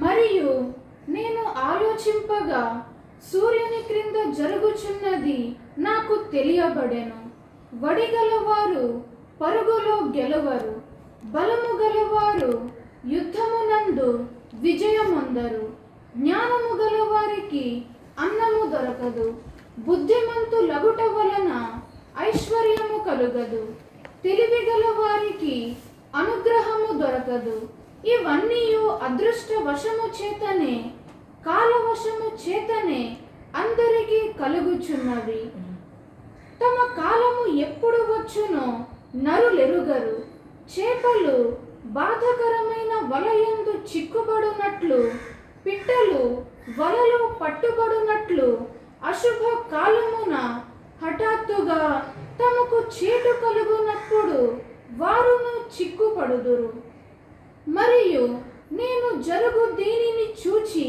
మరియు నేను ఆలోచింపగా సూర్యుని క్రింద జరుగుచున్నది నాకు తెలియబడెను. వడిగలవారు పరుగులో గెలవరు, బలము గలవారు యుద్ధమునందు విజయమొందరు. జ్ఞానము గలవారికి అన్నము దొరకదు, బుద్ధిమంతులగుట వలన ఐశ్వర్యము కలుగదు, తెలివి గలవారికి అనుగ్రహము దొరకదు. ఇవన్నీ అదృష్ట వశము చేతనే, కాలవశము చేతనే అందరికీ కలుగుచున్నవి. తమ కాలము ఎప్పుడు వచ్చునో నరులెరుగరు. చేపలు బాధకరమైన వలయందు చిక్కుబడునట్లు, పిట్టలు వలలో పట్టుబడునట్లు అశుభ కాలమున హఠాత్తుగా తమకు చేటు కలుగునప్పుడు వారును చిక్కుపడుదురు. మరియు నేను జరుగు దీనిని చూచి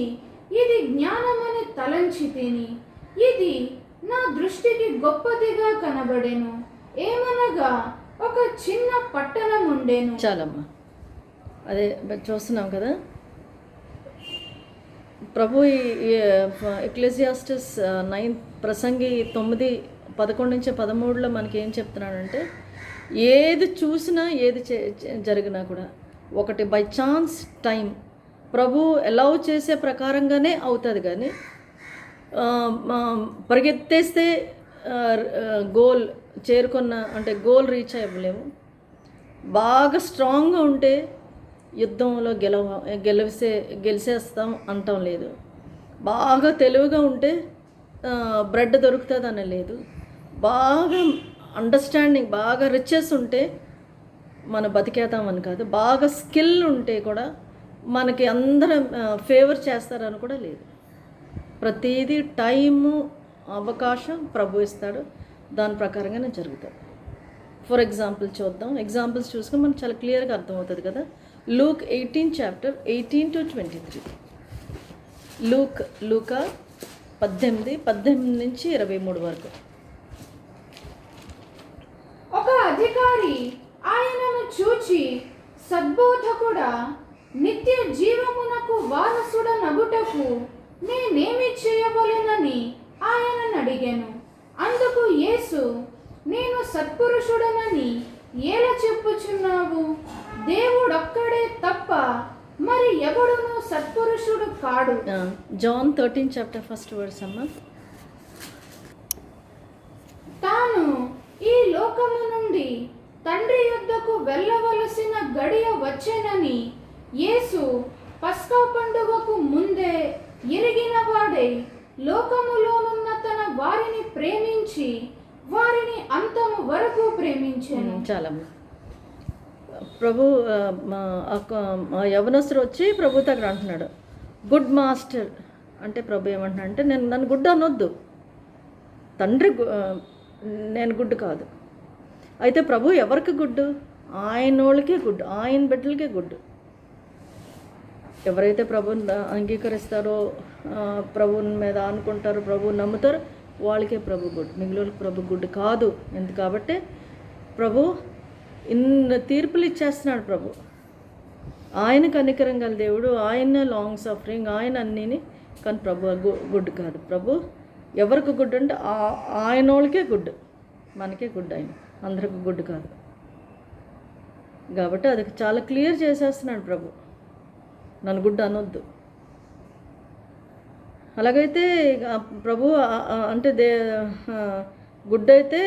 ఇది జ్ఞానమని తలంచి తిని, ఇది నా దృష్టికి గొప్పదిగా కనబడెను. ఏమనగా ఒక చిన్న పట్టణం ఉండేను. చాలమ్మా, అదే చూస్తున్నాం కదా. ప్రభు ఎక్లెసియాస్టిస్ 9 ప్రసంగి 9:11-13 మనకి ఏం చెప్తున్నాడంటే, ఏది చూసినా ఏది జరిగినా కూడా ఒకటి by chance time Prabhu allow చేసే ప్రకారంగానే అవుతుంది. కానీ పరిగెత్తేస్తే గోల్ చేరుకున్న అంటే గోల్ రీచ్ అవ్వలేము. బాగా స్ట్రాంగ్గా ఉంటే యుద్ధంలో గెలిచేస్తాం అంటాం లేదు. బాగా తెలివిగా ఉంటే బ్రెడ్ దొరుకుతుంది అని లేదు. బాగా అండర్స్టాండింగ్, బాగా రిచెస్ ఉంటే మనం బతికేతామని కాదు. బాగా స్కిల్ ఉంటే కూడా మనకి అందరం ఫేవర్ చేస్తారని కూడా లేదు. ప్రతిదీ టైము, అవకాశం ప్రభు ఇస్తాడు, దాని ప్రకారంగానే జరుగుతుంది. ఫర్ ఎగ్జాంపుల్ చూద్దాం. ఎగ్జాంపుల్స్ చూసుకొని మనకు చాలా క్లియర్గా అర్థమవుతుంది కదా. లూక్ 18:18-23. లూకా 18:18-23 వరకు. ఒక అధికారి ఆయనను చూచి, సద్బోధకుడా, నిత్య జీవమునకు వారసుడనగుటకు నేనేమి చేయవలెనని ఆయనను అడిగాను. అందుకు యేసు, నేను సత్పురుషుడనని ఎలా చెప్పుచున్నావు? దేవుడొక్కడే తప్ప మరి ఎవడును సత్పురుషుడు కాడు. జాన్ 13:1 అమ్మ. తాను ఈ లోకము నుండి తండ్రి యొద్దకు వెళ్ళవలసిన గడియ వచ్చెనని యేసు పస్కా పండుగకు ముందే ఎరిగిన వాడే లోకములోనున్న తన వారిని ప్రేమించి వారిని అంతము వరకు ప్రేమించాను. చాలా ప్రభు యవనస్తుడు వచ్చి ప్రభు దగ్గర అంటున్నాడు, గుడ్ మాస్టర్ అంటే ప్రభు ఏమంటున్నాడు అంటే, నన్ను గుడ్ అనొద్దు, తండ్రి నేను గుడ్ కాదు. అయితే ప్రభు ఎవరికి గుడ్డు? ఆయన వాళ్ళకే గుడ్డు, ఆయన బిడ్డలకే గుడ్డు. ఎవరైతే ప్రభుని అంగీకరిస్తారో, ప్రభుని మీద అనుకుంటారో, ప్రభుని నమ్ముతారో వాళ్ళకే ప్రభు గుడ్, మిగిలిన ప్రభు గుడ్ కాదు. కాబట్టి ప్రభు ఇన్ని తీర్పులు ఇచ్చేస్తున్నాడు. ప్రభు ఆయన కనికరం గల దేవుడు, ఆయన లాంగ్ సఫరింగ్, ఆయన అన్నీని. కానీ ప్రభు గుడ్ కాదు. ప్రభు ఎవరికి గుడ్ అంటే ఆయన వాళ్ళకే గుడ్, మనకే గుడ్, ఆయన అందరికి గుడ్ కాదు. కాబట్టి అది చాలా క్లియర్ చేసేస్తున్నాడు ప్రభు, నన్ను గుడ్ అనొద్దు. అలాగైతే ప్రభు అంటే గుడ్ అయితే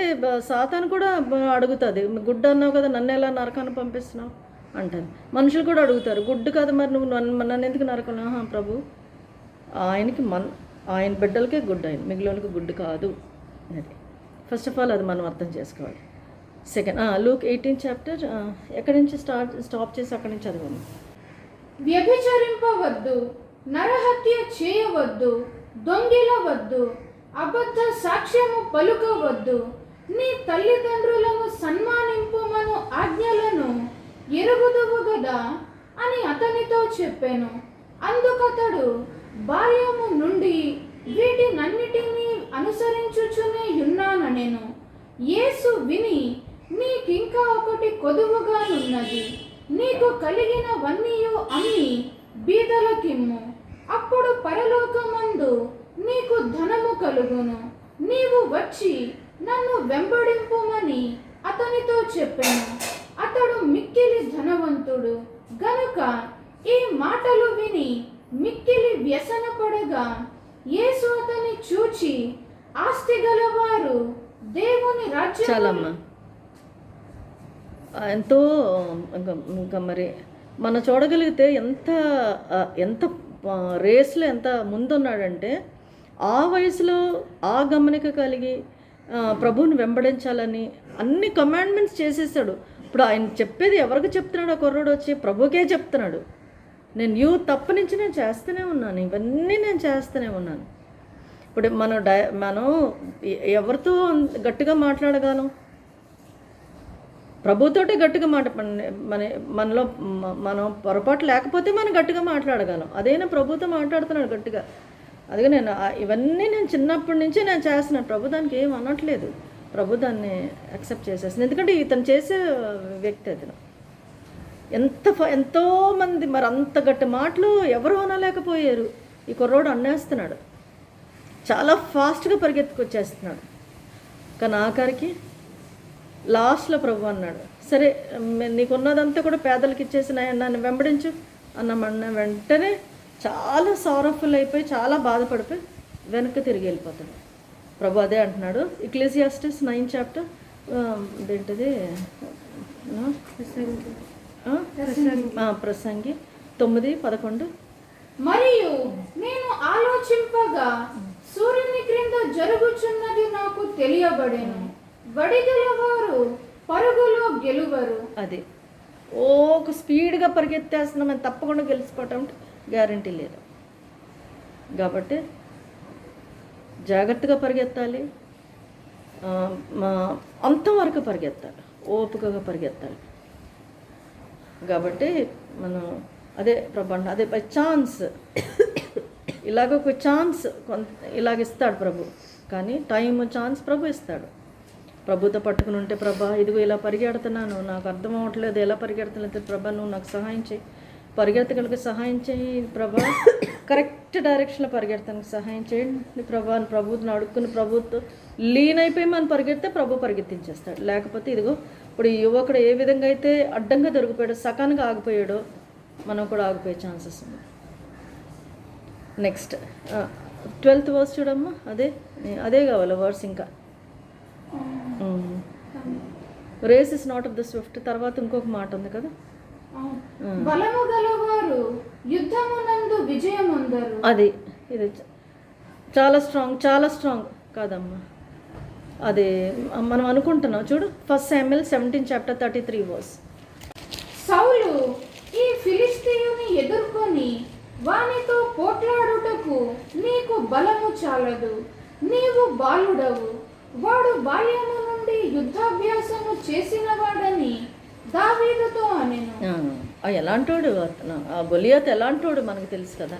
సాతాను కూడా అడుగుతుంది, గుడ్ అన్నావు కదా, నన్ను ఎలా నరకాన్ని పంపిస్తున్నావు అంటాను. మనుషులు కూడా అడుగుతారు, గుడ్ కదా మరి నువ్వు నన్ను ఎందుకు నరకను? ప్రభు ఆయనకి ఆయన బిడ్డలకే గుడ్, ఆయన మిగిలినకి గుడ్ కాదు. అది ఫస్ట్ ఆఫ్ ఆల్ అది మనం అర్థం చేసుకోవాలి. సెకండ్, లూక్ 18 ఎక్కడి నుంచి స్టాప్ చేసి అక్కడి నుంచి చదవండి. వ్యభిచరింపవద్దు, నరహత్య చేయవద్దు, దొంగిలవద్దు, అబద్ధ సాక్ష్యము పలుకవద్దు, నీ తల్లిదండ్రులను సన్మానింపుమను ఆజ్ఞలను ఎరుగుదువు గదా అని అతనితో చెప్పాను. అందుకతడు బాల్యము నుండి వీటినన్నిటినీ అనుసరించుచునే ఉన్నానెను. యేసు విని, నీకింకా ఒకటి కొదువుగానున్నది, నీకు కలిగినవన్నీయు అమ్మి బీదలకిమ్ము, అప్పుడు పరలోకమందు నీకు ధనము కలుగును. నీవు వచ్చి నన్ను వెంబడింపుమని అతనితో చెప్పెను. అతడు మిక్కిలి ధనవంతుడు గనుక ఈ మాటలు విని మిక్కిలి వ్యసనపడగా, యేసు అతని చూచి, ఆస్తి గలవారు దేవుని రాజ్యం. చాలమ్మా, ఎంతో ఇంకా మరి మనం చూడగలిగితే ఎంత రేస్లో ఎంత ముందున్నాడంటే, ఆ వయసులో ఆ గమనిక కలిగి ప్రభువుని వెంబడించాలని అన్ని కమాండ్మెంట్స్ చేసేసాడు. ఇప్పుడు ఆయన చెప్పేది ఎవరికి చెప్తున్నాడు? ఆ కుర్రోడు వచ్చి ప్రభుకే చెప్తున్నాడు. నేను తప్పు నుంచి నేను చేస్తూనే ఉన్నాను, ఇవన్నీ నేను చేస్తూనే ఉన్నాను. ఇప్పుడు మనం ఎవరితో గట్టిగా మాట్లాడగలం? ప్రభుతోటే గట్టిగా మనలో మనం పొరపాటు లేకపోతే మనం గట్టిగా మాట్లాడగలం. అదేనా ప్రభుతో మాట్లాడుతున్నాడు గట్టిగా. అదిగా ఇవన్నీ నేను చిన్నప్పటి నుంచి నేను చేస్తున్నాను, ప్రభు దానికి ఏం అనట్లేదు. ప్రభు దాన్ని యాక్సెప్ట్ చేసేస్తుంది, ఎందుకంటే ఇతను చేసే వ్యక్తి అతను. ఎంతోమంది మరి అంత గట్టి మాటలు ఎవరు అనలేకపోయారు. ఈ కుర్రోడు అన్నేస్తున్నాడు, చాలా ఫాస్ట్గా పరిగెత్తుకొచ్చేస్తున్నాడు. కానీ ఆఖరికి లాస్ట్లో ప్రభు అన్నాడు, సరే నీకున్నదంతా కూడా పేదలకు ఇచ్చేసి నన్ను వెంబడించు అన్నమన్న వెంటనే చాలా సారఫుల్ అయిపోయి చాలా బాధపడిపోయి వెనక్కి తిరిగి వెళ్ళిపోతాడు. ప్రభు అదే అంటున్నాడు. ఎక్లెసియాస్టిస్ 9 చాప్టర్ ఏంటిది, ప్రసంగి 9:11. మరియు నేను ఆలోచింపగా సూర్యుని క్రింద జరుగుచున్నది నాకు తెలియబడెను. వడిగలవారు పరుగులో గెలువరు. అది ఒక స్పీడ్గా పరిగెత్తేస్తున్నాం, మేము తప్పకుండా గెలిచిపోవటం గ్యారంటీ లేదు. కాబట్టి జాగ్రత్తగా పరిగెత్తాలి, అంతవరకు పరిగెత్తాలి, ఓపికగా పరిగెత్తాలి. కాబట్టి మనం అదే ప్రభు అంటే అదే బై ఛాన్స్ ఇలాగ ఒక ఛాన్స్ ఇలాగ ఇస్తాడు ప్రభు. కానీ ఛాన్స్ ప్రభు ఇస్తాడు. ప్రభుతో పట్టుకుని ఉంటే, ప్రభా ఇదిగో ఇలా పరిగెడుతున్నాను, నాకు అర్థం అవ్వట్లేదు, ఎలా పరిగెడుతులేదు ప్రభా, నువ్వు నాకు సహాయం చేయి, పరిగెత్తగలిగి సహాయం చేయి ప్రభా, కరెక్ట్ డైరెక్షన్లో పరిగెడతానికి సహాయం చేయండి ప్రభా అని ప్రభుత్వం అడుక్కుని ప్రభుత్వం లీనైపోయి మనం పరిగెడితే ప్రభు పరిగెత్తించేస్తాడు. లేకపోతే ఇదిగో ఇప్పుడు ఈ యువకుడు ఏ విధంగా అయితే అడ్డంగా దొరికిపోయాడో, సకానికి ఆగిపోయాడో, మనం కూడా ఆగిపోయే ఛాన్సెస్ ఉంది. నెక్స్ట్ 12th వర్స్ చూడమ్మా, అదే కావాలి వర్స్. ఇంకా race is not of the swift తర్వాత ఇంకొక మాట ఉంది కదా, బలము గలవారు యుద్ధమునందు విజయముందరు. ఇది చాలా స్ట్రాంగ్ కాదమ్మా. అది మనం అనుకుంటున్నాం. చూడు 1 Samuel 17 చాప్టర్ 33 వర్స్. సౌలు ఈ ఫిలిష్తీయుని ఎదుర్కొని వానితో పోట్లాడుటకు నీకు బలము చాలదు, నీవు బాలుడవు. వాడు బాల్యము నుండి యుద్ధాభ్యాసము చేసిన వాడని దావీదుతో అనెను. ఎలాంటోడు అతను, ఆ గొలియాత్ ఎలాంటోడు మనకు తెలుసు కదా.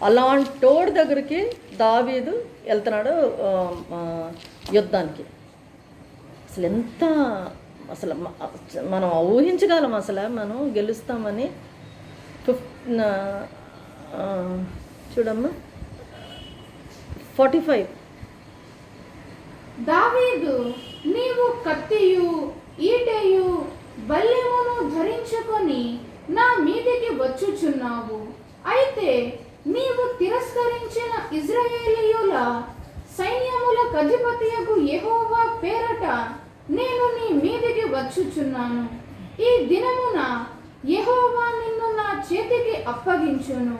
అలాంటోడు దగ్గరికి దావీదు వెళ్తున్నాడు యుద్ధానికి. అసలు మనం ఊహించగలం అసలు మనం గెలుస్తామని. చూడమ్మా 45. దావీదు, నీవు కత్తియు ఈటెయు బల్లెమును ధరించుకొని నా మీదికి వచ్చుచున్నావు. అయితే నీవు తిరస్కరించిన ఇశ్రాయేలీయుల సైన్యములకు అధిపతియగు యెహోవా పేరట నేను నీ మీదికి వచ్చుచున్నాను. ఈ దినమున యెహోవా నిన్ను నా చేతికి అప్పగించును.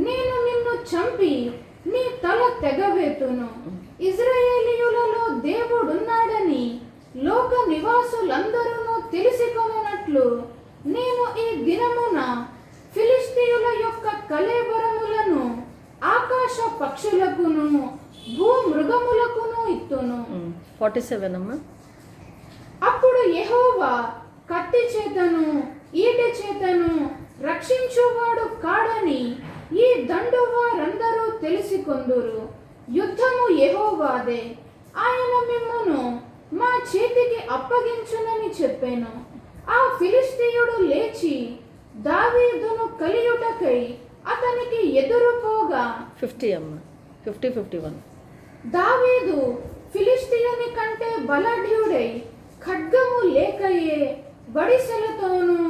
నేను నిన్ను చంపి నీ తల తెగవేతును. ఇశ్రాయేలీయులలో దేవుడున్నాడని లోక నివాసులందరూ తెలిసికొనున్నట్లు నేను ఈ దినమున ఫిలిష్తీయుల యొక్క కళేబరములను ఆకాశ పక్షులకును భూమృగములకును ఇత్తును. 47 అమ్మా. అప్పుడు యెహోవా కత్తి చేతను ఈటె చేతను రక్షించువాడు కాడని ఈ దండు వారందరూ తెలిసికొందురు. యుద్ధము యెహోవాదే, ఆయన మిమ్మును మా చేతికి అప్పగించునని చెప్పాను. ఆ ఫిలిష్తీయుడు లేచి దావీదును కలియుటకై అతనికి ఎదురుపోగా 50 అమ్మ, 51. దావీదు ఫిలిష్తీయుని కంటే బలాఢ్యుడై ఖడ్గము లేకయే బడిసెలతోనూ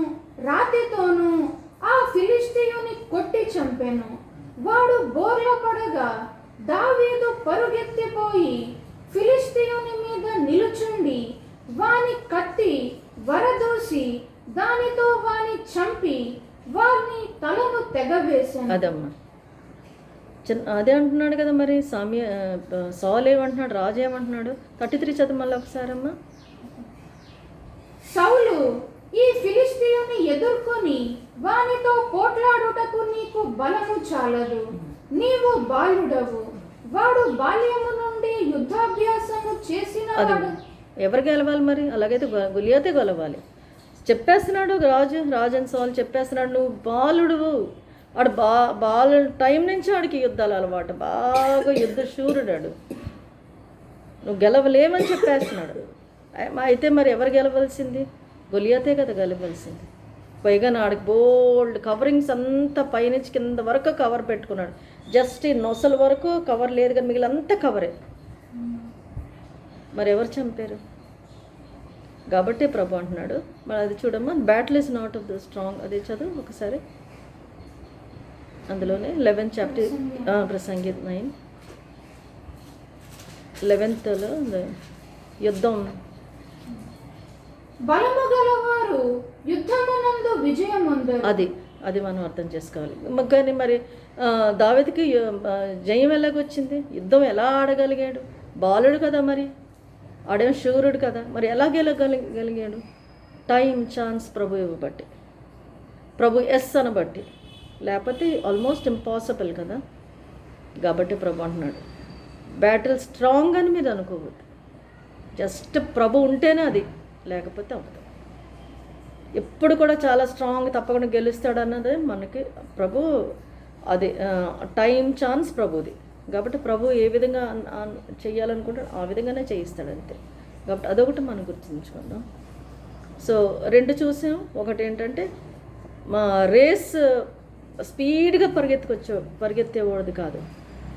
రాతితోనూ ఆ ఫిలిష్తీయుని కొట్టి చంపెను. వాడు బోర్ల పడగా దావీదు పరుగెత్తిపోయి ఫిలిష్తీయుని మీద నిలుచుండి వాని కత్తి వరదోసి దానితో వాని చంపి వాని తలను తెగవేశాను. అదమ్మా అదే అంటున్నాడు కదా మరి. సాల్ ఏమంటున్నాడు, రాజు ఏమంటున్నాడు? 33 చదువు మళ్ళీ ఒకసారమ్మా. సౌలు ఈ ఫిలిష్తీయుని ఎదుర్కొని వానితో పోట్లాడుటకు నీకు బలము చాలదు, నీవు బాలుడవు. వాడు బాల్యము నుండి యుద్ధాభ్యాసము చేసిన వాడు. ఎవరు గెలవాలి మరి? అలాగైతే గొలియాతే గెలవాలి. చెప్పేస్తున్నాడు రాజు అని సాల్ చెప్పేస్తున్నాడు, నువ్వు బాలుడువు. వాడు బాలు టైం నుంచి వాడికి యుద్ధాలు అలవాటు, బాగా యుద్ధ శూరుడాడు, నువ్వు గెలవలేమని చెప్పేస్తున్నాడు. అయితే మరి ఎవరు గెలవలసింది? గొలియాతే కదా గెలవలసింది. పైగా నాడికి బోల్డ్ కవరింగ్స్ అంతా పైనుంచి కింద వరకు కవర్ పెట్టుకున్నాడు. జస్ట్ ఈ నొసల వరకు కవర్ లేదు కానీ మిగిలినంతా కవరే. మరి ఎవరు చంపారు? కాబట్టి ప్రభు అంటున్నాడు. మరి అది చూడమ్మా, battle is not of the strong. అది చదువు ఒకసారి. అందులోనే 11th చాప్టర్ ప్రసంగి 9 11thలో యుద్ధం. బలము గలవారు యుద్ధమునందు విజయముందరు. అది మనం అర్థం చేసుకోవాలి. కానీ మరి దావీదుకి జయం ఎలాగొచ్చింది? యుద్ధం ఎలా ఆడగలిగాడు? బాలుడు కదా, మరి ఆడేం శూరుడు కదా, మరి ఎలా గెలగలిగాడు? టైం ఛాన్స్ ప్రభు ఇవ్వబట్టి, ప్రభు ఎస్ అనబట్టి, లేకపోతే ఆల్మోస్ట్ ఇంపాసిబుల్ కదా. కాబట్టి ప్రభు అంటున్నాడు, బ్యాటిల్ స్ట్రాంగ్ అని మీరు అనుకోవద్దు. జస్ట్ ప్రభు ఉంటేనే అది, లేకపోతే అవ్వదు. ఎప్పుడు కూడా చాలా స్ట్రాంగ్ తప్పకుండా గెలుస్తాడు అన్నది మనకి ప్రభు. అది టైం ఛాన్స్ ప్రభుది. కాబట్టి ప్రభు ఏ విధంగా చెయ్యాలనుకుంటాడు ఆ విధంగానే చేయిస్తాడు అంతే. కాబట్టి అదొకటి మనం గుర్తుంచుకుందాం. సో 2 చూసాం. ఒకటి ఏంటంటే మా రేస్ స్పీడ్గా పరిగెత్తేవాడిది కాదు.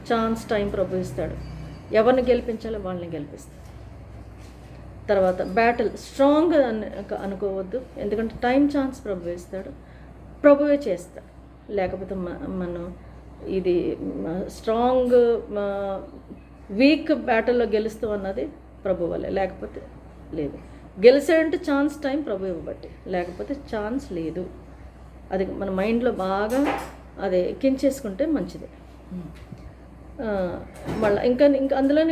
ఛాన్స్ టైం ప్రభు ఇస్తాడు. ఎవరిని గెలిపించాలో వాళ్ళని గెలిపిస్తాడు. తర్వాత బ్యాటిల్ స్ట్రాంగ్ అనుకోవద్దు, ఎందుకంటే టైం ఛాన్స్ ప్రభు ఇస్తాడు, ప్రభువే చేస్తాడు. లేకపోతే మనం ఇది స్ట్రాంగ్ వీక్ బ్యాటిల్లో గెలుస్తాం అన్నది ప్రభు వల్లే, లేకపోతే లేదు. గెలిచాడంటే ఛాన్స్ టైం ప్రభు ఇవ్వబట్టి, లేకపోతే ఛాన్స్ లేదు. అది మన మైండ్లో బాగా అది ఎక్కించేసుకుంటే మంచిది. మళ్ళీ ఇంకా అందులో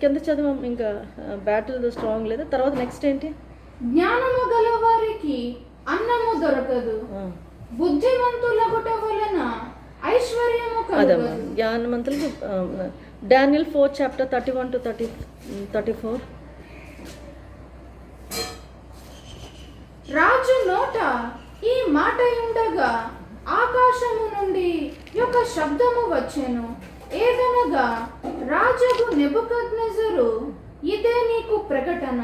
కింద చదివాం. ఇంకా బ్యాటిల్ స్ట్రాంగ్ లేదా. తర్వాత నెక్స్ట్ ఏంటి? జ్ఞానము గలవారికి అన్నము దొరకదు, బుద్ధిమంతులగుట వలన ఐశ్వర్యము కలుగదు. జ్ఞానవంతులకు డానియల్ 4th chapter 31 to 34. రాజు నోట ఈ మాట ఉండగా ఆకాశము నుండి ఒక శబ్దము వచ్చెను. ఏదనగా, రాజుకు నెబుకద్నెజరు, ఇదే నీకు ప్రకటన.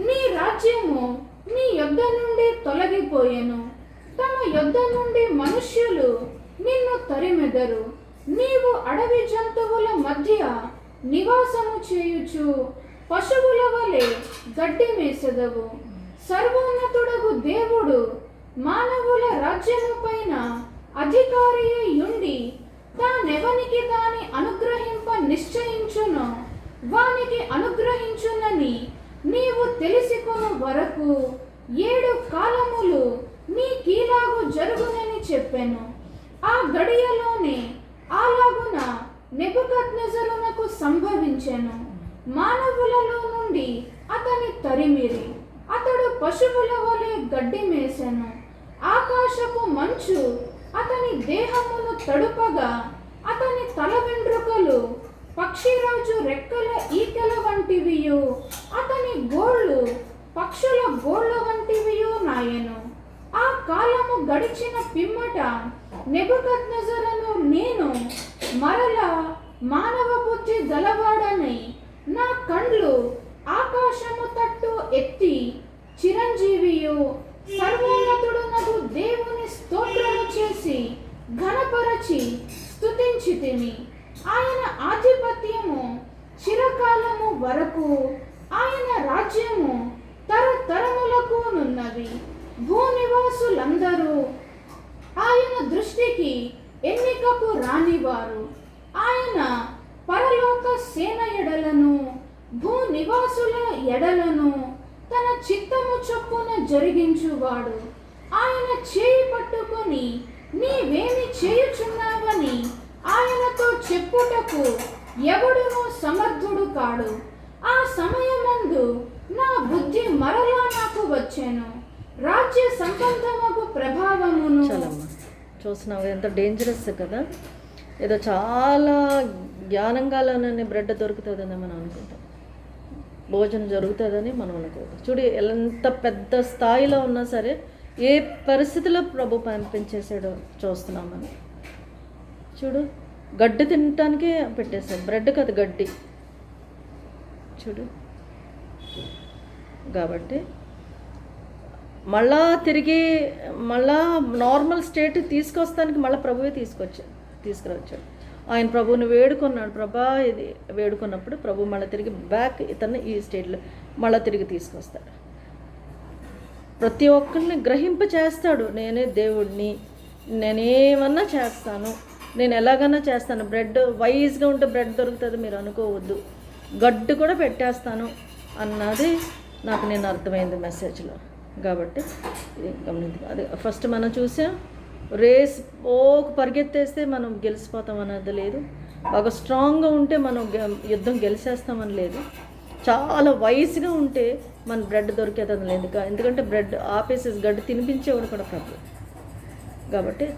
నీ రాజ్యము నీ యొద్ద నుండి తొలగిపోయెను. తమ యొద్ద నుండి మనుష్యులు నిన్ను తరిమెదరు. నీవు అడవి జంతువుల మధ్య నివాసము చేయుచు పశువుల వలె గడ్డి మేసెదవు. సర్వోన్నతుడగు దేవుడు మానవుల రాజ్యము పైన అధికారి ఉండి తానెవనికి దాని అనుగ్రహింప నిశ్చయించును వానికి అనుగ్రహించునని నీవు తెలిసికొను వరకు 7 కాలములు నీ కీలాగు జరుగునని చెప్పెను. ఆ గడియలోనే అలాగున నెబుకద్నెజరునకు సంభవించెను. మానవులలో నుండి అతని తరిమిరి, అతడు పశువుల వలె గడ్డి మేసెను. ఆకాశపు మంచు అతని దేహమును తడుపగా అతని తల వెంట్రుకలు పక్షిరాజు రెక్కల ఈకల వంటివియు, అతని గోళ్ళు పక్షుల గోళ్ళ వంటివియు నాయెను. ఆ కాలము గడిచిన పిమ్మట నెబుకద్నెజరును నేను మరల మానవ బుద్ధి గలవాడనై నా కండ్లు ఆకాశము తట్టు ఎత్తి చిరంజీవియు సర్వోన్నతుడునగు దేవుని స్తోత్రము చేసి ఘనపరచి స్తుతించితిమి. ఆయన ఆధిపత్యము చిరకాలము వరకు, ఆయన రాజ్యము తరతరములకు నున్నవి. భూనివాసులందరూ ఆయన దృష్టికి ఎన్నికకు రానివారు. ఆయన పరలోక సేన ఎడలను భూనివాసుల ఎడలను తన చిత్తము చొప్పున జరిగించువాడు. ఆయన చేయి పట్టుకొని నీవేమి చేయుచున్నావని ఆయనతో చెప్పుటకు ఎవడునూ సమర్థుడు కాడు. ఆ సమయమందు నా బుద్ధి మరలా నాకు వచ్చెను. రాజ్య సంబంధమగు ప్రభావమును. చాలమ్మా, చూస్తున్నావు ఎంత డేంజరస్ కదా. ఏదో చాలా జ్ఞానంగాలోనే బ్రెడ్ దొరుకుతుందని మనం అనుకుంటాం, భోజనం జరుగుతుందని మనం అనుకోదు. చూడు ఎంత పెద్ద స్థాయిలో ఉన్నా సరే ఏ పరిస్థితిలో ప్రభు పంపించేసాడో చూస్తున్నాం మనం. చూడు, గడ్డి తినటానికే పెట్టేశాడు, బ్రెడ్ కదా గడ్డి. చూడు, కాబట్టి మళ్ళా తిరిగి మళ్ళా నార్మల్ స్టేట్ తీసుకొస్తానికి మళ్ళీ ప్రభువే తీసుకురావచ్చాడు. ఆయన ప్రభువుని వేడుకున్నాడు. ప్రభా ఇది వేడుకున్నప్పుడు ప్రభు మళ్ళీ తిరిగి బ్యాక్ ఇతన్ని ఈ స్టేట్లో మళ్ళీ తిరిగి తీసుకొస్తాడు. ప్రతి ఒక్కరిని గ్రహింప చేస్తాడు. నేనే దేవుడిని, నేనేమన్నా చేస్తాను, నేను ఎలాగన్నా చేస్తాను. బ్రెడ్ వైజ్గా ఉంటే బ్రెడ్ దొరుకుతుంది మీరు అనుకోవద్దు, గడ్డు కూడా పెట్టేస్తాను అన్నది నాకు నేను అర్థమైంది మెసేజ్లో. కాబట్టి ఇది గమనించు. అది ఫస్ట్ మనం చూసాం, రేస్ పరిగెత్తేస్తే మనం గెలిచిపోతాం అన్నది లేదు. బాగా స్ట్రాంగ్గా ఉంటే మనం యుద్ధం గెలిచేస్తామని లేదు. చాలా వైస్గా ఉంటే మన బ్రెడ్ దొరికేదని లేదు. ఎందుకంటే బ్రెడ్ ఆపేసేసి గడ్డి తినిపించేవాడు కూడా ప్రభు. కాబట్టి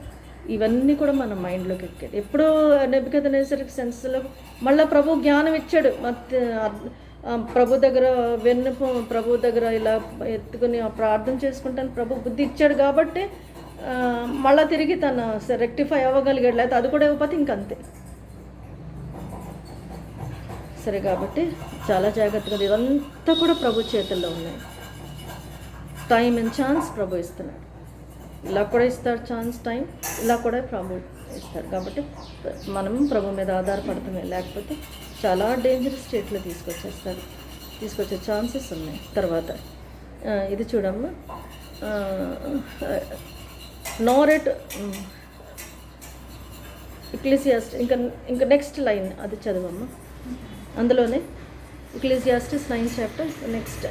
ఇవన్నీ కూడా మన మైండ్లోకి ఎక్కాడు. ఎప్పుడో నెబుకద్నెజరుకి సెన్స్లో మళ్ళీ ప్రభు జ్ఞానం ఇచ్చాడు. ప్రభు దగ్గర ప్రభు దగ్గర ఇలా ఎత్తుకుని ప్రార్థన చేసుకుంటాను ప్రభు బుద్ధి ఇచ్చాడు. కాబట్టి మళ్ళీ తిరిగి తను రెక్టిఫై అవ్వగలిగాడు. లేకపోతే అది కూడా ఇవ్వకపోతే ఇంకంతే. సరే, కాబట్టి చాలా జాగ్రత్తగా ఇదంతా కూడా ప్రభు చేతుల్లో ఉన్నాయి. టైం అండ్ ఛాన్స్ ప్రభు ఇస్తున్నాడు. ఇలా కూడా ఇస్తాడు ఛాన్స్, టైం, ఇలా కూడా ప్రభు ఇస్తాడు. కాబట్టి మనం ప్రభు మీద ఆధారపడతామే, లేకపోతే చాలా డేంజరస్ స్టేట్లో తీసుకొచ్చే ఛాన్సెస్ ఉన్నాయి. తర్వాత ఇది చూడమ్మా, నోరెట్ ఎక్లీసియాస్టిస్, ఇంకా నెక్స్ట్ లైన్ అది చదవమ్మా. అందులోనే ఎక్లీసియాస్టిస్ 9th chapter నెక్స్ట్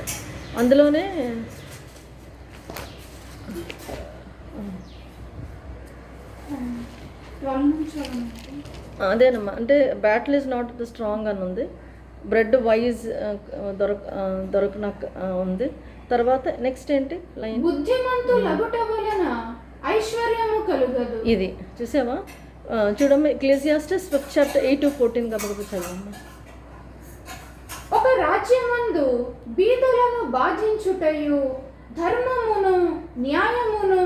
అందులోనే అదేనమ్మా. అంటే battle is not the strong అని ఉంది, బ్రెడ్ వైజ్ దొరకనకు ఉంది. తర్వాత నెక్స్ట్ ఏంటి లైన్, బుద్ధిమంతులగుట వలన ఐశ్వర్యము కలుగదు. ఇది చూసావా? చూడమ్మా, ఎక్లీసియాస్టిస్ 5th chapter 8-14 కాబట్టి చదవమ్మా. ఒక రాజ్యమందు బీదలను బాధించుటయు, ధర్మమును న్యాయమును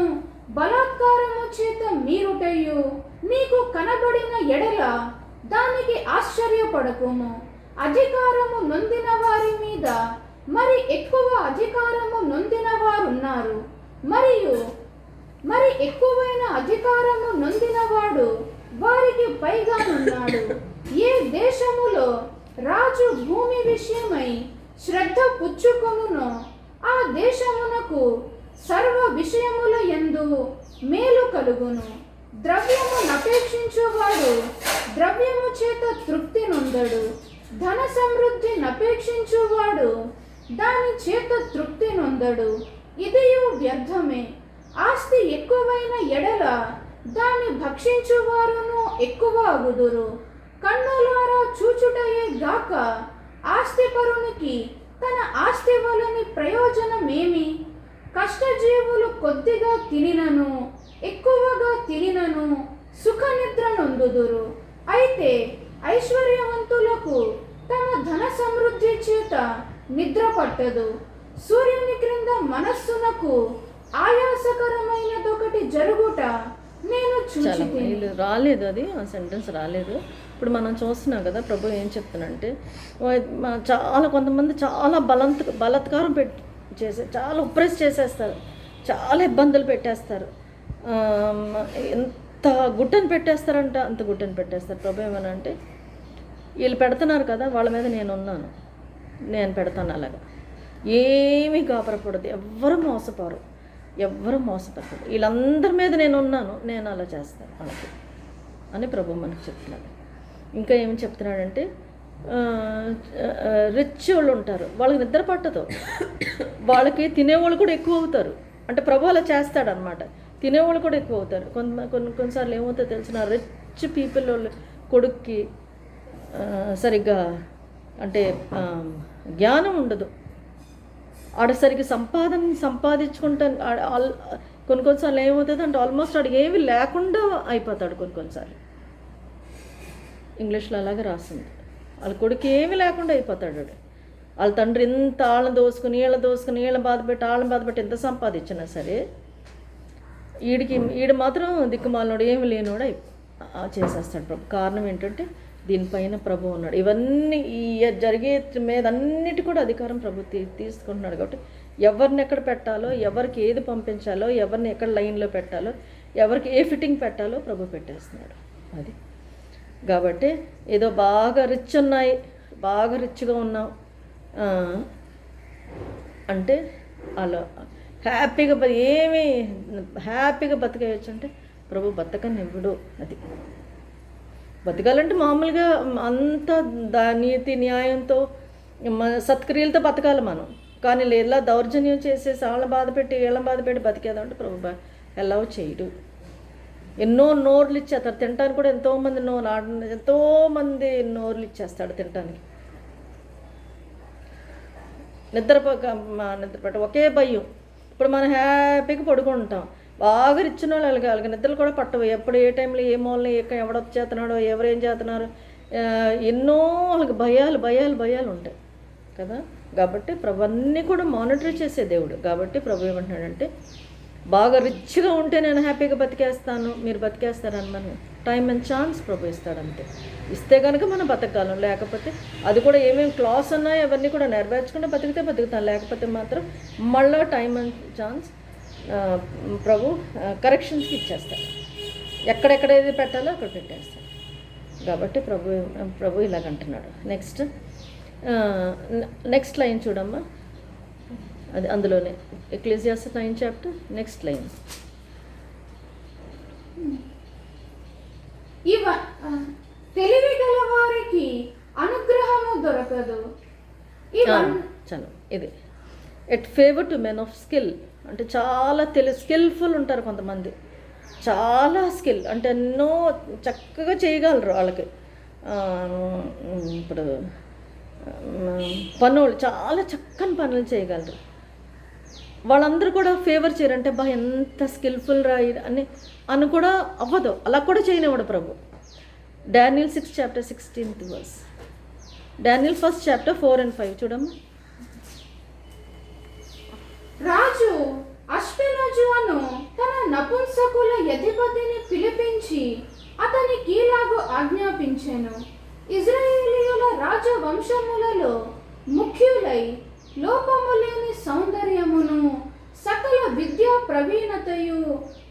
బలాత్కారము చేత మీరుటయు నీకు కనబడిన ఎడల దానికి ఆశ్చర్యపడకుము. అధికారము నొందిన వారి మీద మరి ఎక్కువ అధికారము నొందిన వారున్నారు, మరి ఎక్కువైన అధికారము నొందినవాడు వారికి పైగానున్నాడు. ఏ దేశములో రాజు భూమి విషయమై శ్రద్ధ పుచ్చుకొనునో ఆ దేశమునకు సర్వ విషయముల యందు మేలు కలుగును. ద్రవ్యము నపేక్షించువాడు ద్రవ్యము చేత తృప్తి నొందడు, ధన సమృద్ధి నపేక్షించువాడు దాని చేత తృప్తి నొందడు. ఇదియు వ్యర్థమే. ఆస్తి ఎక్కువైన ఎడల దాన్ని భక్షించువారును ఎక్కువ అగుదురు. కన్నులారా చూచుటయే గాక ఆస్తిపరునికి తన ఆస్తి వలని ప్రయోజనమేమి? కష్టజీవులు కొద్దిగా తినినను ఎక్కువగా తినినను సుఖ నిద్ర నొందుదురు. అయితే ఐశ్వర్యవంతులకు తమ ధన సమృద్ధి చేత నిద్ర పట్టదు. సూర్యుని క్రింద మనస్సునకు ఆయాసకరమైనదొకటి జరుగుట నేను చూచితిని. రాలేదు, అది ఆ సెంటెన్స్ రాలేదు. ఇప్పుడు మనం చూస్తున్నాం కదా ప్రభు ఏం చెప్తున్నానంటే, చాలా కొంతమంది చాలా బలత్కారం చాలా ఒప్రెస్ చేసేస్తారు, చాలా ఇబ్బందులు పెట్టేస్తారు. ఎంత గుట్టని పెట్టేస్తారంట, అంత గుట్టని పెట్టేస్తారు. ప్రభు ఏమన్నా అంటే, వీళ్ళు పెడుతున్నారు కదా, వాళ్ళ మీద నేనున్నాను, నేను పెడతాను అలాగా. ఏమీ గాబరపడదు, ఎవ్వరు మోసపోరు, ఎవ్వరు మోసపడదు, వీళ్ళందరి మీద నేను ఉన్నాను, నేను అలా చేస్తాను వాళ్ళకి అని ప్రభు మనకు చెప్తున్నాడు. ఇంకా ఏమి చెప్తున్నాడంటే, రిచ్ వాళ్ళు ఉంటారు, వాళ్ళకి నిద్ర పట్టదు, వాళ్ళకి తినేవాళ్ళు కూడా ఎక్కువ అవుతారు. అంటే ప్రభు అలా చేస్తాడనమాట, తినేవాళ్ళు కూడా ఎక్కువ అవుతారు. కొన్నిసార్లు ఏమవుతుందో తెలిసిన, రిచ్ పీపుల్ వాళ్ళు కొడుక్కి సరిగ్గా అంటే జ్ఞానం ఉండదు, ఆడ సరిగ్గా సంపాదించుకుంటాను. కొన్నిసార్లు ఏమవుతుంది అంటే ఆల్మోస్ట్ ఆడికి ఏమి లేకుండా అయిపోతాడు. కొన్నిసార్లు ఇంగ్లీష్లో అలాగే రాస్తుంది, వాళ్ళ కొడుకు ఏమీ లేకుండా అయిపోతాడు. వాళ్ళ తండ్రి ఎంత వాళ్ళని దోసుకుని వీళ్ళని బాధపెట్టి ఎంత సంపాదించినా సరే, ఈడు మాత్రం దిక్కుమాలినోడు, ఏమి లేనోడు చేసేస్తాడు ప్రభు. కారణం ఏంటంటే దీనిపైన ప్రభు ఉన్నాడు. ఇవన్నీ ఈ జరిగే మీద అన్నిటి కూడా అధికారం ప్రభు తీసుకుంటున్నాడు. కాబట్టి ఎవరిని ఎక్కడ పెట్టాలో, ఎవరికి ఏది పంపించాలో, ఎవరిని ఎక్కడ లైన్లో పెట్టాలో, ఎవరికి ఏ ఫిట్టింగ్ పెట్టాలో ప్రభు పెట్టేస్తున్నాడు. అది కాబట్టి ఏదో బాగా బాగా రిచ్గా ఉన్నాం అంటే అలా హ్యాపీగా బతికేయచ్చు అంటే ప్రభు బతకనివ్వడు. అది బతకాలంటే మామూలుగా అంత నీతి న్యాయంతో సత్క్రియలతో బతకాలి మనం. కానీ లేదా దౌర్జన్యం చేసేసి వీళ్ళని బాధపెట్టి బతికేదంటే ప్రభు ఎలా చేయడు. ఎన్నో నోర్లు ఇచ్చేస్తాడు తినడానికి కూడా. ఎంతోమంది నోర్లు ఇచ్చేస్తాడు తినడానికి. నిద్రపట్ట ఒకే భయం. ఇప్పుడు మనం హ్యాపీగా పడుకుంటాం, బాగా ఇచ్చిన వాళ్ళకి నిద్రలు కూడా పట్టవు. ఎప్పుడు ఏ టైంలో ఏ మూలని ఎవడొచ్చేస్తున్నాడో, ఎవరేం చేస్తున్నారు, ఎన్నో వాళ్ళకి భయాలు ఉంటాయి కదా. కాబట్టి ప్రభు అన్నీ కూడా మానిటర్ చేసే దేవుడు. కాబట్టి ప్రభు ఏమంటున్నాడంటే, బాగా రిచ్గా ఉంటే నేను హ్యాపీగా బతికేస్తాను, మీరు బతికేస్తారని మనం టైం అండ్ ఛాన్స్ ప్రభు ఇస్తాడంతే. ఇస్తే కనుక మనం బతకగలం, లేకపోతే అది కూడా ఏమేమి క్లాస్ ఉన్నాయో అవన్నీ కూడా నెరవేర్చుకుంటే బతుకుతాను. లేకపోతే మాత్రం మళ్ళీ టైం అండ్ ఛాన్స్ ప్రభు కరెక్షన్స్కి ఇచ్చేస్తాడు. ఎక్కడెక్కడ ఏది పెట్టాలో అక్కడ పెట్టేస్తాడు. కాబట్టి ప్రభు ఇలాగంటున్నాడు. నెక్స్ట్ లైన్ చూడమ్మా, అది అందులోనే ఎక్లెసియాస్ 9 చాప్టర్ నెక్స్ట్ లైన్. తెలివి గల వారికి అనుగ్రహము దొరకదు. చలో ఇది at favour to men of skill అంటే చాలా స్కిల్ఫుల్ ఉంటారు కొంతమంది. చాలా స్కిల్ అంటే ఎన్నో చక్కగా చేయగలరు. వాళ్ళకి ఇప్పుడు పనులు చాలా చక్కని పనులు చేయగలరు. వాళ్ళందరూ కూడా ఫేవర్ చేయరంటే బా ఎంత స్కిల్ఫుల్ రా అని కూడా అవ్వదు. అలా కూడా చేయనివాడు ప్రభు. Daniel 6 chapter 16th verse. Daniel 1 chapter 4 and 5 చూడమ్మా. రాజు అష్పెనజును తన నపుంసకుల అధిపతిని పిలిపించి అతనికి ఇలాగూ ఆజ్ఞాపించెను. ఇశ్రాయేలీయుల రాజవంశములలో ముఖ్యులై లోపము లేని సౌందర్యమును సకల విద్యా ప్రవీణతయు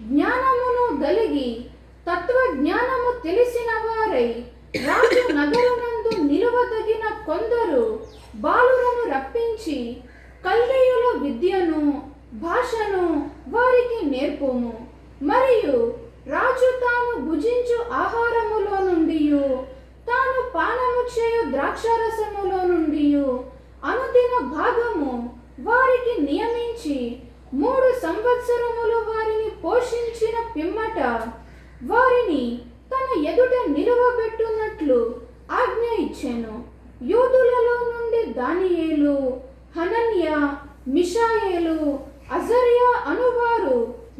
జ్ఞానమును గలిగి తత్వజ్ఞానము తెలిసిన వారై రాజు నగరనందు నిలువదగిన కొందరు బాలురను రప్పించి కల్దీయుల విద్యను భాషను వారికి నేర్పుము. మరియు రాజు తాను భుజించు ఆహారములో నుండి తాను పానము చేయు ద్రాక్షారసములో నుండి అనుదిన భాగము వారికి నియమించి 3 సంవత్సరములు వారిని పోషించిన పిమ్మట వారిని తన ఎదుట నిలువబెట్టునట్లు ఆజ్ఞ ఇచ్చెను. యూదులలో నుండి దానియేలు, హనన్య, మిషాయేలు, అజర్యా అనువారు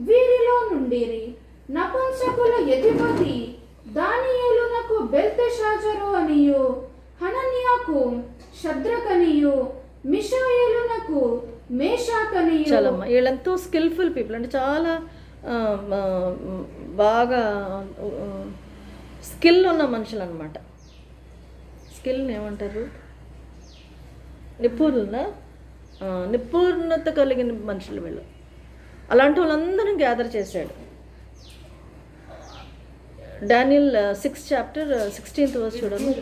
వీరిలో నుండిరి. నపుంసకుల అధిపతి దానియేలునకు బెల్తెషాజరు అనియు, హనన్యాకు షద్రకనియు, మిషాయేలునకు మేషాకనియు. చాలమ్మా, వీళ్ళంతో స్కిల్ఫుల్ పీపుల్ అంటే చాలా బాగా స్కిల్ ఉన్న మనుషులు అనమాట. స్కిల్ని ఏమంటారు? నిపుణత కలిగిన మనుషులు వీళ్ళు. అలాంటి వాళ్ళందరినీ గ్యాదర్ చేశాడు. Daniel 6th chapter 16th verse చూడండి.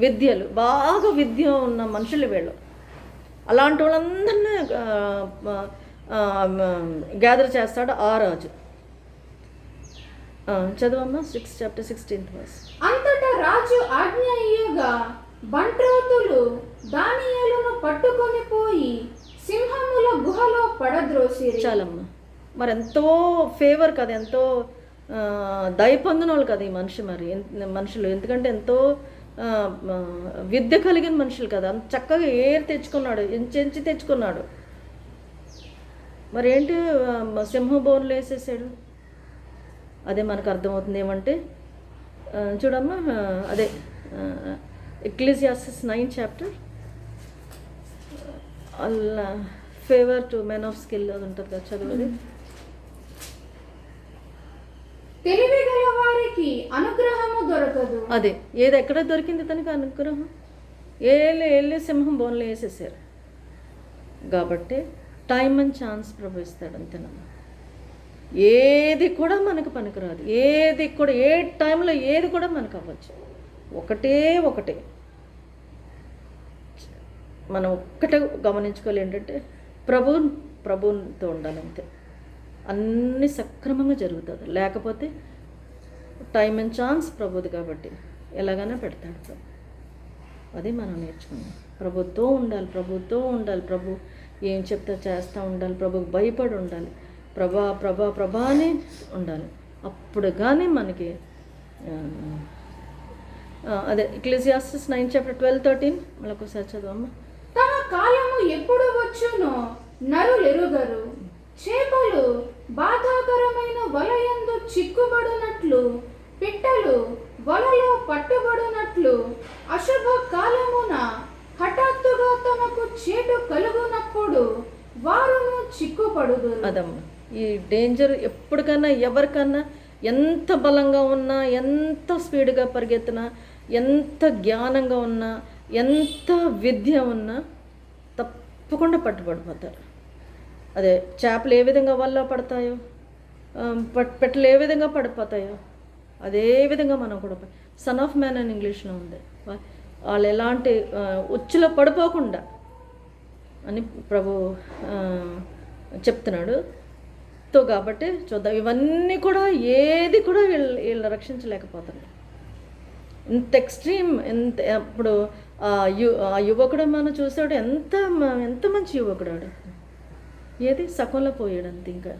విద్యలు బాగా విద్య ఉన్న మనుషులు వీళ్ళు. అలాంటి వాళ్ళందరినీ గ్యాదర్ చేస్తాడు ఆ రాజు. చదవమ్మా 6th చాప్టర్ 16th వర్స్. అంతటా రాజు ఆజ్ఞ ఇయ్యగా బంట్రోతులు దానియేలును పట్టుకొని పోయి సింహముల గుహలో పడద్రోసిరి. చాలమ్మా. మరి ఎంతో ఫేవర్ కదా, ఎంతో దయ పొందిన వాళ్ళు కదా ఈ మనుషులు. ఎందుకంటే ఎంతో విద్య కలిగిన మనుషులు కదా, అంత చక్కగా ఏరు తెచ్చుకున్నాడు, ఎంచి తెచ్చుకున్నాడు. మరి ఏంటి సింహ బోన్లు వేసేసాడు? అదే మనకు అర్థమవుతుంది ఏమంటే, చూడమ్మా, అదే ఎక్లీసియాస్టిస్ 9th చాప్టర్, అలా favour to men of skill అది ఉంటుంది కదా, చదువుది. తెలివి గల వారికి అనుగ్రహము దొరకదు. అదే ఏది ఎక్కడ దొరికింది తనకి అనుగ్రహం? వెళ్ళి సింహం బోన్లు వేసేసారు. కాబట్టి టైం అండ్ ఛాన్స్ ప్రభు ఇస్తాడు అంతేనమ్మా. ఏది కూడా మనకు పనికిరాదు, ఏది కూడా ఏ టైంలో ఏది కూడా మనకు అవ్వచ్చు. ఒకటే మనం ఒక్కటే గమనించుకోవాలి ఏంటంటే ప్రభువుతో ఉండాలంతే, అన్నీ సక్రమంగా జరుగుతుంది. లేకపోతే టైం అండ్ ఛాన్స్ ప్రభుది కాబట్టి ఎలాగైనా పెడతాడు ప్రభు. అది మనం నేర్చుకున్నాం. ప్రభుతో ఉండాలి, ప్రభు ఏం చెప్తే చేస్తూ ఉండాలి, ప్రభుకి భయపడి ఉండాలి, ప్రభా అని ఉండాలి. అప్పుడు కానీ మనకి అదే ఎక్లీసియాస్టిస్ 9th చాప్టర్ 12-13 మళ్ళీ ఒకసారి చదవమ్మా. తమ కాలము ఎప్పుడు వచ్చునో నరులెరుగరు. చేపలు బాధాకరమైన వలయందు చిక్కుబడినట్లు, పిట్టలు వలలో పట్టుబడినట్లు అశుభ కాలమున హఠాత్తుగా తమకు చేటు కలుగునప్పుడు వారును చిక్కుపడుదురు. అదమ్మా, ఈ డేంజర్ ఎప్పటికైనా ఎవరికన్నా ఎంత బలంగా ఉన్నా, ఎంత స్పీడ్గా పరిగెత్తినా, ఎంత జ్ఞానంగా ఉన్నా, ఎంత విద్య ఉన్నా తప్పకుండా పట్టుబడిపోతారు. అదే చేపలు ఏ విధంగా వల్ల పడతాయో, పెట్టలు ఏ విధంగా పడిపోతాయో అదే విధంగా మనం కూడా సన్ ఆఫ్ మ్యాన్ అని ఇంగ్లీష్లో ఉంది. వాళ్ళు ఎలాంటి ఉచ్చులో పడిపోకుండా అని ప్రభు చెప్తున్నాడు. కాబట్టి చూద్దాం, ఇవన్నీ కూడా ఏది కూడా వీళ్ళు రక్షించలేకపోతున్నారు. ఇంత ఎక్స్ట్రీమ్, ఇప్పుడు ఆ యువకుడు మనం చూసాడు, ఎంత మంచి యువకుడు ఆడు. ఏది సకంలో పోయాడు అంతే, ఇంకా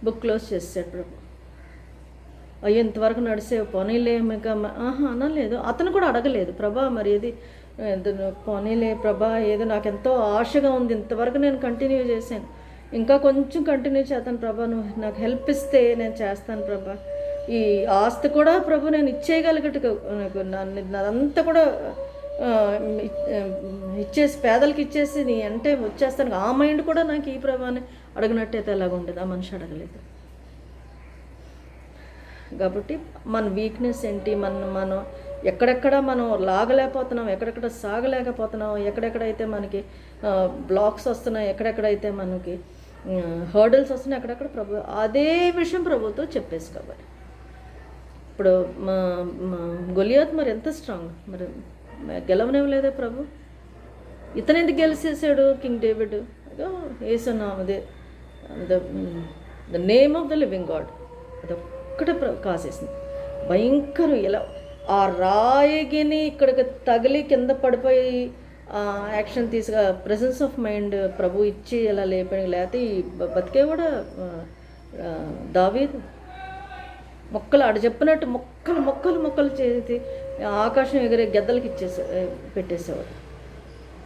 బుక్ క్లోజ్ చేసాడు ప్రభు. అయ్యో ఇంతవరకు నడిసే పోనీలే ఇంకా అనలేదు. అతను కూడా అడగలేదు, ప్రభా మరి ఏది పోనీలే ప్రభా, ఏదో నాకు ఎంతో ఆశగా ఉంది, ఇంతవరకు నేను కంటిన్యూ చేశాను, ఇంకా కొంచెం కంటిన్యూ చేస్తాను ప్రభా, నువ్వు నాకు హెల్ప్ ఇస్తే నేను చేస్తాను ప్రభా, ఈ ఆస్తి కూడా ప్రభు నేను ఇచ్చేయగలిగట్టుగా నాదంతా కూడా ఇచ్చేసి పేదలకి ఇచ్చేసి నీ అంటే వచ్చేస్తాను, ఆ మైండ్ కూడా నాకు ఈ ప్రభాని అడగనట్టయితే ఎలాగ ఉండదు. ఆ మనిషి అడగలేదు. కాబట్టి మన వీక్నెస్ ఏంటి, మనం ఎక్కడెక్కడ మనం లాగలేకపోతున్నాం, ఎక్కడెక్కడ సాగలేకపోతున్నాం, ఎక్కడెక్కడైతే మనకి బ్లాక్స్ వస్తున్నాయి, ఎక్కడెక్కడైతే మనకి హర్డల్స్ వస్తున్నాయి, అక్కడెక్కడ ప్రభు అదే విషయం ప్రభుతో చెప్పేసుకోవాలి. ఇప్పుడు గొలియాత్ మరి ఎంత స్ట్రాంగ్, మరి గెలవనివ్వలేదే ప్రభు. ఇతను ఎందుకు గెలిచేసాడు కింగ్ డేవిడ్? ఏసునా అదే the name of the living God అదొక్కటే కాసేసింది. భయంకరం. ఇలా ఆ రాయిగిని ఇక్కడికి తగిలి కింద పడిపోయి యాక్షన్ తీసుగా ప్రెసెన్స్ ఆఫ్ మైండ్ ప్రభు ఇచ్చి ఇలా లేపని, లేకపోతే ఈ బతికే కూడా దావీదు మొక్కలు ఆడ చెప్పినట్టు మొక్కలు చేసి ఆకాశం ఎగిరే గెద్దలకి పెట్టేసేవాడు.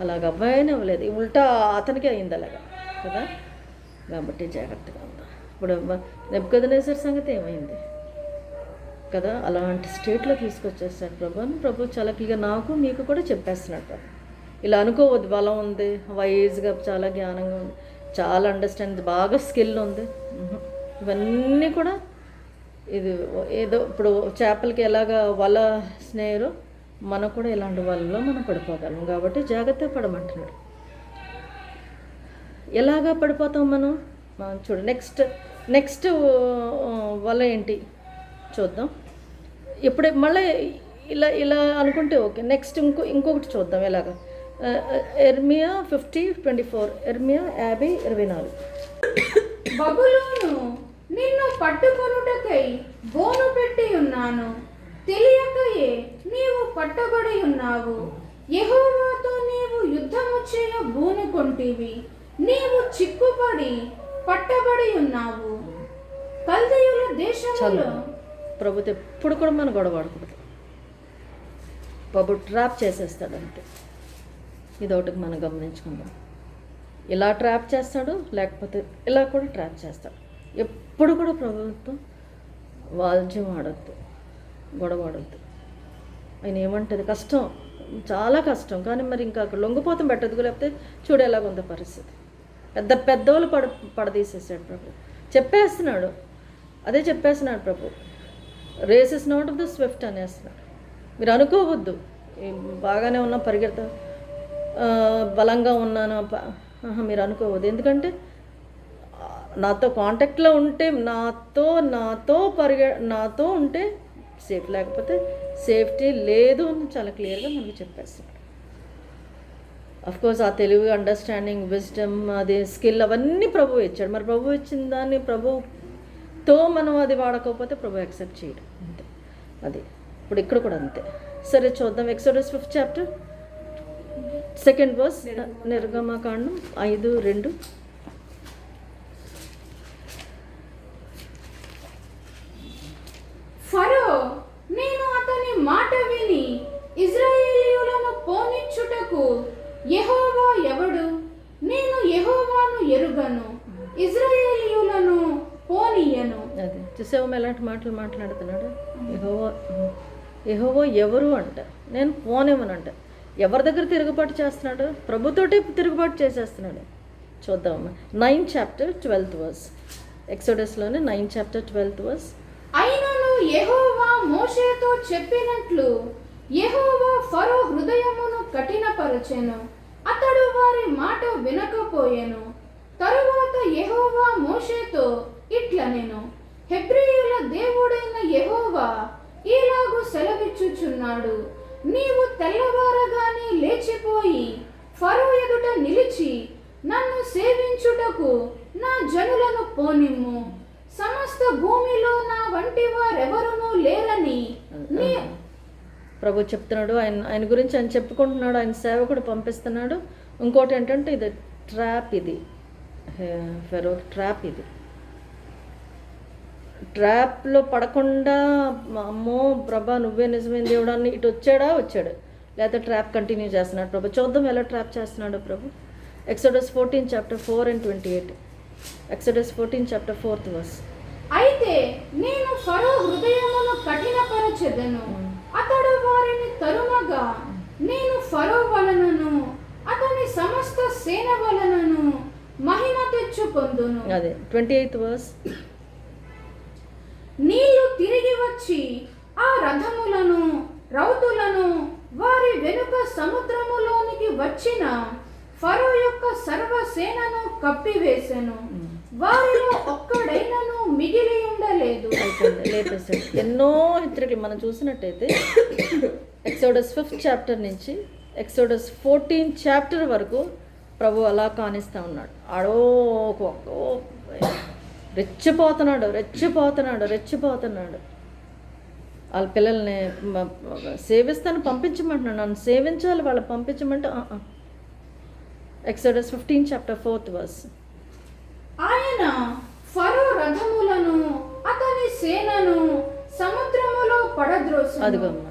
అలాగ అవ్వాయనే అవ్వలేదు, ఉల్టా అతనికి అయింది అలాగా కదా. కాబట్టి జాగ్రత్తగా ఉందా. ఇప్పుడు నెబుకద్నెజర్ సంగతి ఏమైంది కదా, అలాంటి స్టేట్లో తీసుకొచ్చేస్తాడు ప్రభు చాలా క్లియర్గా నాకు మీకు కూడా చెప్పేస్తున్నాడు ప్రభు. ఇలా అనుకోవద్దు, బలం ఉంది, వైజ్గా చాలా జ్ఞానంగా ఉంది, చాలా అండర్స్టాండింగ్, బాగా స్కిల్ ఉంది. ఇవన్నీ కూడా ఇది ఏదో ఇప్పుడు చేపలకి ఎలాగ వల స్నేహరు, మనకు కూడా ఇలాంటి వలలో మనం పడిపోగలం. కాబట్టి జాగ్రత్త పడమంటున్నాడు. ఎలాగా పడిపోతాం మనం చూడు. నెక్స్ట్ వల ఏంటి, చూద్దాం. ఇప్పుడే మళ్ళీ ఇలా ఇలా అనుకుంటే ఓకే. నెక్స్ట్ ఇంకొకటి చూద్దాం ఎలాగా. ఎర్మియా 50:24, ఎర్మియా 50:24. బబులోను, నిన్ను పట్టుకొనుటకై బోను పెట్టి ఉన్నాను, తెలియకయే నీవు పట్టబడి ఉన్నావు. యెహోవాతో నీవు యుద్ధము చేయ బూనుకొంటివి, నీవు చిక్కుపడి పట్టబడి ఉన్నావు. కల్దీయుల దేశంలో ప్రభుత్వం ఎప్పుడు కూడా మనం గొడవడకూడదు. బాబు ట్రాప్ చేసేస్తాడు అంతే. ఇదొకటి మనం గమనించుకుందాం. ఇలా ట్రాప్ చేస్తాడు, లేకపోతే ఇలా కూడా ట్రాప్ చేస్తాడు. ఎప్పుడు కూడా ప్రభుత్వం వాల్జ్యం ఆడద్దు, గొడవ ఆడద్దు. ఆయన ఏమంటుంది, కష్టం, చాలా కష్టం. కానీ మరి ఇంకా అక్కడ లొంగిపోతాం పెట్టదు. లేకపోతే చూడు ఎలాగుందో పరిస్థితి. పెద్దవాళ్ళు పడదీసేసాడు ప్రభు. చెప్పేస్తున్నాడు, అదే చెప్పేస్తున్నాడు ప్రభు. Race is not of the swift అనేస్తున్నాడు. మీరు అనుకోవద్దు బాగానే ఉన్నా పరిగెడతా బలంగా ఉన్నాను మీరు అనుకోవద్దు. ఎందుకంటే నాతో కాంటాక్ట్లో ఉంటే నాతో ఉంటే సేఫ్, లేకపోతే సేఫ్టీ లేదు అని చాలా క్లియర్గా మనకి చెప్పేస్తాడు. అఫ్కోర్స్ ఆ తెలివి, అండర్స్టాండింగ్, విజ్డమ్, అది స్కిల్ అవన్నీ ప్రభు ఇచ్చాడు. మరి ప్రభు ఇచ్చిన దాన్ని ప్రభుతో మనం అది వాడకపోతే ప్రభు యాక్సెప్ట్ చేయడం అంతే. అది ఇప్పుడు ఇక్కడ కూడా అంతే. సరే చూద్దాం. Exodus 5th chapter 2nd verse, నిర్గమకాండం 5:2. ఫరో, నేను అతని మాట విని ఇశ్రాయేలీయులను పోనిచ్చుటకు యెహోవా ఎవడు? నేను యెహోవాను ఎరుగను, ఇశ్రాయేలీయులను పోనీయను. అది చూసాము ఎలాంటి మాటలు మాట్లాడుతున్నాడు. యెహోవా ఎవరు అంట, నేను పోనేమనంట. ఎవరి దగ్గర తిరుగుబాటు చేస్తున్నాడు? ప్రభుతోటి తిరుగుబాటు చేసేస్తున్నాడు. చూద్దామమ్మా. 9th chapter 12th verse, ఎక్సోడస్లోనే 9th chapter 12th verse. అయినను యెహోవా మోషేతో చెప్పినట్లు యెహోవా ఫరో హృదయమును కఠినపరచెను, అతడు వారి మాట వినకపోయెను. తరువాత యెహోవా మోషేతో ఇట్లనెను, హెబ్రీయుల దేవుడైన యెహోవా ఇలాగు సెలవిచ్చుచున్నాడు, నీవు తెల్లవారగానే లేచిపోయి ఫరో ఎదుట నిలిచి నన్ను సేవించుటకు నా జనులను పోనిమ్ము. సమస్త భూమిలో నా వంటి వారెవరునూ లేరని ప్రభు చెప్తున్నాడు. ఆయన గురించి ఆయన చెప్పుకుంటున్నాడు. ఆయన సేవకుడు పంపిస్తున్నాడు. ఇంకోటి ఏంటంటే ఇది ట్రాప్, ఇది ఫెరో ట్రాప్. ఇది ట్రాప్లో పడకుండా అమ్మో ప్రభా నువ్వే నిజమైన దేవుడాన్ని ఇటు వచ్చాడు, లేకపోతే ట్రాప్ కంటిన్యూ చేస్తున్నాడు ప్రభు. చూద్దాం ఎలా ట్రాప్ చేస్తున్నాడు ప్రభు. Exodus 14th chapter 4 and 28. Exodus 14th chapter 4th verse. అయితే నేను ఫరో హృదయమును కఠినపరచెదను, అతడు వారిని తరుమగా నేను ఫరో వలనను అతని సమస్త సేన వలనను మహిమ తెచ్చుకొందును. అదే 28th verse. నీళ్లు తిరిగి వచ్చి ఆ రథములను రౌతులను వారి వెనుక సముద్రములోనికి వచ్చిన ఫరో యొక్క సర్వసేనను కప్పివేసెను, వారిలో ఒక్కడైనను మిగిలి ఉండలేదు. లేపేశాడు. ఎన్నో హెచ్చరికలు మనం చూసినట్టయితే ఎక్సోడస్ 5th chapter నుంచి ఎక్సోడస్ 14th chapter వరకు ప్రభు అలా కానిస్తూ ఉన్నాడు. రెచ్చిపోతున్నాడు. వాళ్ళ పిల్లల్ని సేవిస్తాను పంపించమంటున్నాడు. నన్ను సేవించాలి, వాళ్ళు పంపించమంటే exodus 15th chapter 4th verse. ఆయన ఫరో రథములను అతని సేనను సముద్రములో పడద్రోసెను. అదిగమ్మ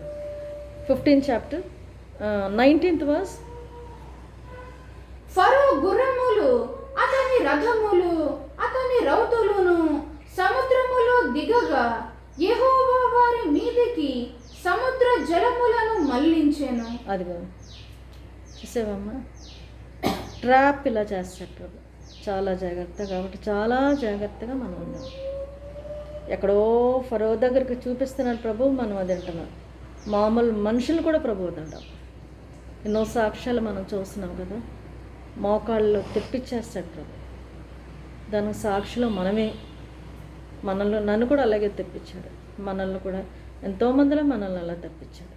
15th chapter 19th verse. ఫరో గుర్రములు అతని రథములు అతని రౌతులను సముద్రములో దిగగా యెహోవా వారి మీదికి సముద్ర జలములను మళ్లించెను. అదిగో చూసావమ్మా, ట్రాప్ ఇలా చేస్తాడు ప్రభు. చాలా జాగ్రత్త. కాబట్టి చాలా జాగ్రత్తగా మనం ఉన్నాం. ఎక్కడో ఫరో దగ్గరికి చూపిస్తున్నాడు ప్రభు, మనం అది అంటున్నాం. మామూలు మనుషులు కూడా ప్రభు వదంటాం. ఎన్నో సాక్ష్యాలు మనం చూస్తున్నాం కదా. మోకాళ్ళు తెప్పించేస్తాడు ప్రభు. దానికి సాక్షిలో మనమే. నన్ను కూడా అలాగే తెప్పించాడు. మనల్ని కూడా ఎంతోమందిలో మనల్ని అలా తప్పించాడు.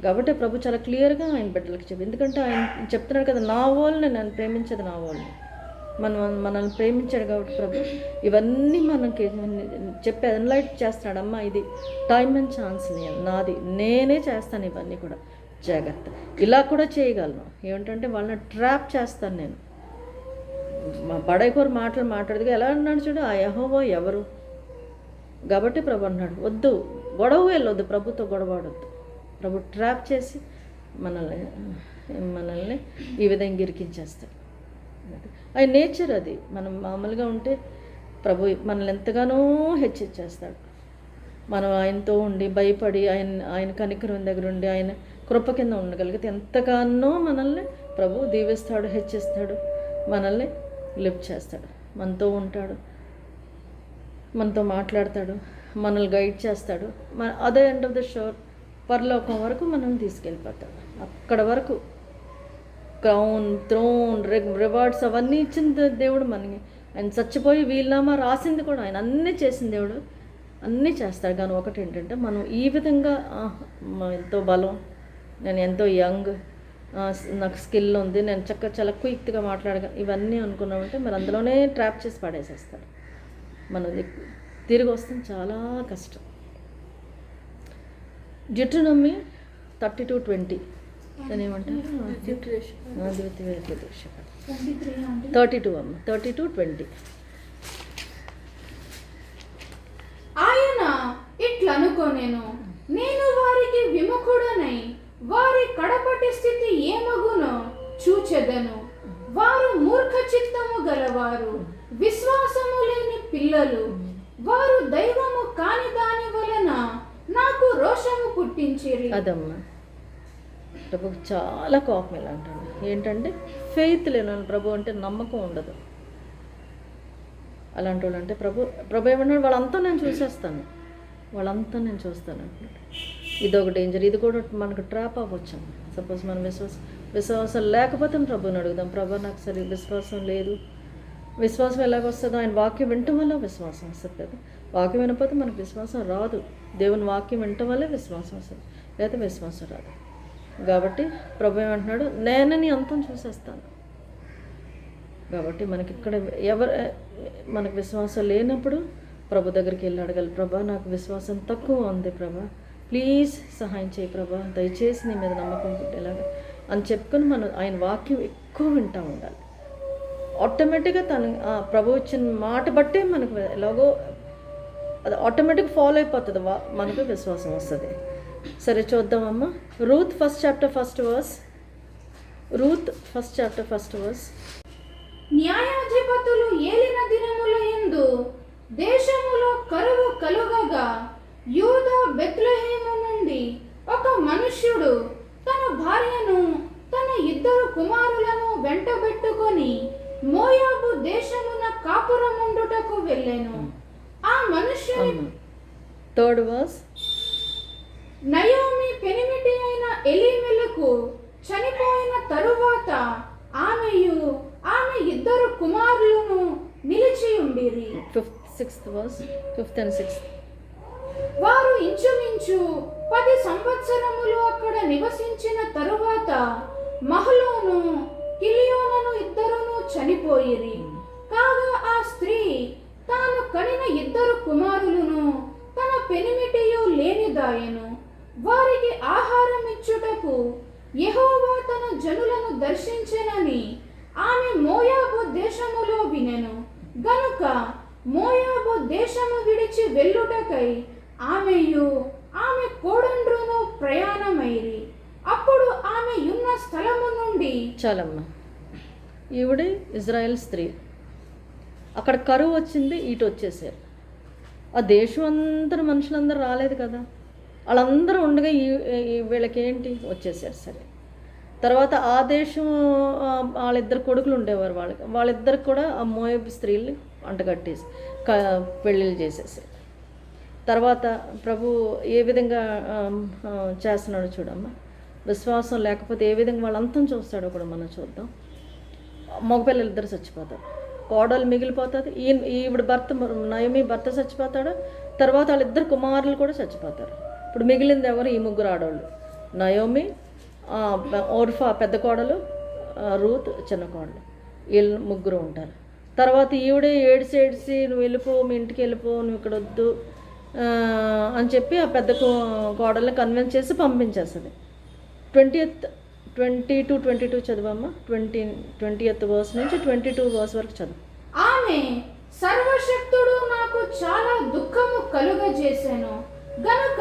కాబట్టి ప్రభు చాలా క్లియర్గా ఆయన బిడ్డలకు చెప్పి, ఎందుకంటే ఆయన చెప్తున్నాడు కదా, నా వాళ్ళని నన్ను ప్రేమించేది నా వాళ్ళని, మనల్ని ప్రేమించాడు కాబట్టి ప్రభు ఇవన్నీ మనకి చెప్పి ఎన్లైట్ చేస్తున్నాడు. అమ్మ ఇది టైం అండ్ ఛాన్స్ నాది, నేనే చేస్తాను ఇవన్నీ కూడా, జాగ్రత్త. ఇలా కూడా చేయగలను, ఏమిటంటే వాళ్ళని ట్రాప్ చేస్తాను నేను. మా బడైకోరు మాట్లాడదు, ఎలా అన్నాడు చూడు, ఆ యెహోవా ఎవరు. కాబట్టి ప్రభు అన్నాడు, వద్దు గొడవ వెళ్ళొద్దు, ప్రభుతో గొడవడొద్దు. ప్రభు ట్రాప్ చేసి మనల్ని ఈ విధంగా ఇరికించేస్తాడు. ఆయన నేచర్ అది. మనం మామూలుగా ఉంటే ప్రభు మనల్ని ఎంతగానో హెచ్చరిచేస్తాడు. మనం ఆయనతో ఉండి భయపడి ఆయన కనికరం దగ్గర ఉండి ఆయన కృప కింద ఉండగలిగితే ఎంతగానో మనల్ని ప్రభు దీవిస్తాడు, హెచ్చిస్తాడు, మనల్ని లిఫ్ట్ చేస్తాడు, మనతో ఉంటాడు, మనతో మాట్లాడతాడు, మనల్ని గైడ్ చేస్తాడు. అదే ఎండ్ ఆఫ్ ద షోర్ పరలోకం వరకు మనం తీసుకెళ్ళిపోతాడు. అక్కడ వరకు క్రౌన్, థ్రోన్, రివార్డ్స్ అవన్నీ ఇచ్చిన దేవుడు మనకి. ఆయన చచ్చిపోయి వీళ్ళనామా రాసింది కూడా ఆయన, అన్నీ చేసిన దేవుడు అన్నీ చేస్తాడు. కానీ ఒకటి ఏంటంటే మనం ఈ విధంగా ఎంతో బలం, నేను ఎంతో యంగ్, నాకు స్కిల్ ఉంది, నేను చాలా క్విక్గా మాట్లాడగా ఇవన్నీ అనుకున్నామంటే మరి అందులోనే ట్రాప్ చేసి పడేసేస్తాడు. మనం తిరిగి వస్తుంది చాలా కష్టం. Deuteronomy 32:20 దాని ఏమంటారు, 32 అమ్మ, 32:20. ఆయన ఇట్లనుకొనెను, నేను వారికి విముఖుడనై వారి కడపటి స్థితి ఏమగునో చూచెదను. వారు మూర్ఖ చిత్తము గలవారు, విశ్వాసము లేని పిల్లలు, వారు దైవము కాని దాని వలన నాకు రోషము పుట్టించిరి. అదమ్మా ప్రభు చాలా కోపం ఎలా అంటాడు, ఏంటంటే ఫెయిత్ లేను ప్రభు అంటే నమ్మకం ఉండదు. అలాంటి వాళ్ళు అంటే ప్రభు ఏమన్నాడు, వాళ్ళంతా నేను చూస్తాను అంటున్నాడు. ఇదొక డేంజర్. ఇది కూడా మనకు ట్రాప్ అవ్వచ్చు. సపోజ్ మనం విశ్వాసం లేకపోతే ప్రభుని అడుగుదాం, ప్రభు నాకు సరే విశ్వాసం లేదు. విశ్వాసం ఎలాగొస్తుందో, ఆయన వాక్యం వినటం వల్ల విశ్వాసం వస్తుంది కదా. వాక్యం వినకపోతే మనకు విశ్వాసం రాదు. దేవుని వాక్యం వినటం వల్లే విశ్వాసం వస్తుంది, లేకపోతే విశ్వాసం రాదు. కాబట్టి ప్రభు ఏమంటున్నాడు, నేను నీ అంతం చూసేస్తాను. కాబట్టి మనకి ఇక్కడ మనకు విశ్వాసం లేనప్పుడు ప్రభు దగ్గరికి వెళ్ళి అడగాలి, ప్రభా నాకు విశ్వాసం తక్కువ ఉంది ప్రభా, ప్లీజ్ సహాయం చేయి ప్రభా, దయచేసి నీ మీద నమ్మకం పుట్టేలాగా అని చెప్పుకొని మనం ఆయన వాక్యం ఎక్కువ వింటూ ఉండాలి. ఆటోమేటిక్గా ప్రభు ఇచ్చిన మాట బట్టే మనకు ఎలాగో అది ఆటోమేటిక్గా ఫాలో అయిపోతుంది, మనకు విశ్వాసం వస్తుంది. సరే చూద్దామమ్మా. Ruth first chapter first verse. న్యాయాధిపతులు ఏలిన దినముల యందు దేశములో కరువు కలుగగా యూదా బెత్లెహేము నుండి ఒక మనుష్యుడు తన భార్యను తన 2 కుమారులను వెంటబెట్టుకొని మోయాబు దేశమున కాపురముండుటకు వెళ్ళెను. ఆ మనుష్యుని 3rd verse. నయోమి పెనిమిటి అయిన ఎలీమెలకు చనిపోయిన తరువాత ఆమెయు ఆమె 2 కుమారులను నిలిచి ఉండిరి. 5th and 6th. వారు ఇంచుమించు 10 సంవత్సరములు అక్కడ నివసించిన తరువాత మహలోను కిలియోనను 2 చనిపోయిరి. కాగా ఆ స్త్రీ తాను కనిన 2 కుమారులను తన పెనిమిటియు లేనిదాయెను. వారికి ఆహారం ఇచ్చుటకు యెహోవా తన జనులను దర్శించెనని ఆమె మోయాబు దేశములో వినెను. గనుక మోయాబు దేశము విడిచి వెళ్ళుటకై ఆమెయు ఆమె కోడండ్రును ప్రయాణమైరి. అప్పుడు ఆమె ఉన్న స్థలము నుండి చాలమ్మా, ఈవిడ ఇజ్రాయెల్ స్త్రీ, అక్కడ కరువు వచ్చింది, ఇటు వచ్చేసారు. ఆ దేశం అందరూ మనుషులందరూ రాలేదు కదా, వాళ్ళందరూ ఉండగా వీళ్ళకేంటి వచ్చేసారు. సరే, తర్వాత ఆ దేశం వాళ్ళిద్దరు కొడుకులు ఉండేవారు, వాళ్ళిద్దరికి కూడా ఆ మోయాబు స్త్రీలు అంటగట్టేసి పెళ్ళిళ్ళు చేసేసారు. తర్వాత ప్రభు ఏ విధంగా చేస్తున్నాడో చూడమ్మా. విశ్వాసం లేకపోతే ఏ విధంగా వాళ్ళ అంతం చూస్తాడో కూడా మనం చూద్దాం. మగపిల్లలు 2 చచ్చిపోతారు, కోడలు మిగిలిపోతుంది. ఈవిడ భర్త నయోమి భర్త చచ్చిపోతాడు, తర్వాత వాళ్ళిద్దరు కుమారులు కూడా చచ్చిపోతారు. ఇప్పుడు మిగిలింది ఎవరు? ఈ ముగ్గురు ఆడవాళ్ళు, నయోమి, ఓర్ఫా పెద్ద కోడలు, రూత్ చిన్న కోడలు, వీళ్ళు ముగ్గురు ఉంటారు. తర్వాత ఈవిడే ఏడిసి నువ్వు వెళ్ళిపో, మీ ఇంటికి వెళ్ళిపో, నువ్వు ఇక్కడ వద్దు అని చెప్పి ఆ పెద్ద కోడల్ని కన్విన్స్ చేసి పంపించేస్తుంది. 20-22 చదువమ్మా. 20th వర్స్ నుంచి 22 వర్స్ వరకు చదువు. ఆమె సర్వశక్తుడు నాకు చాలా దుఃఖము కలుగజేసెను గనుక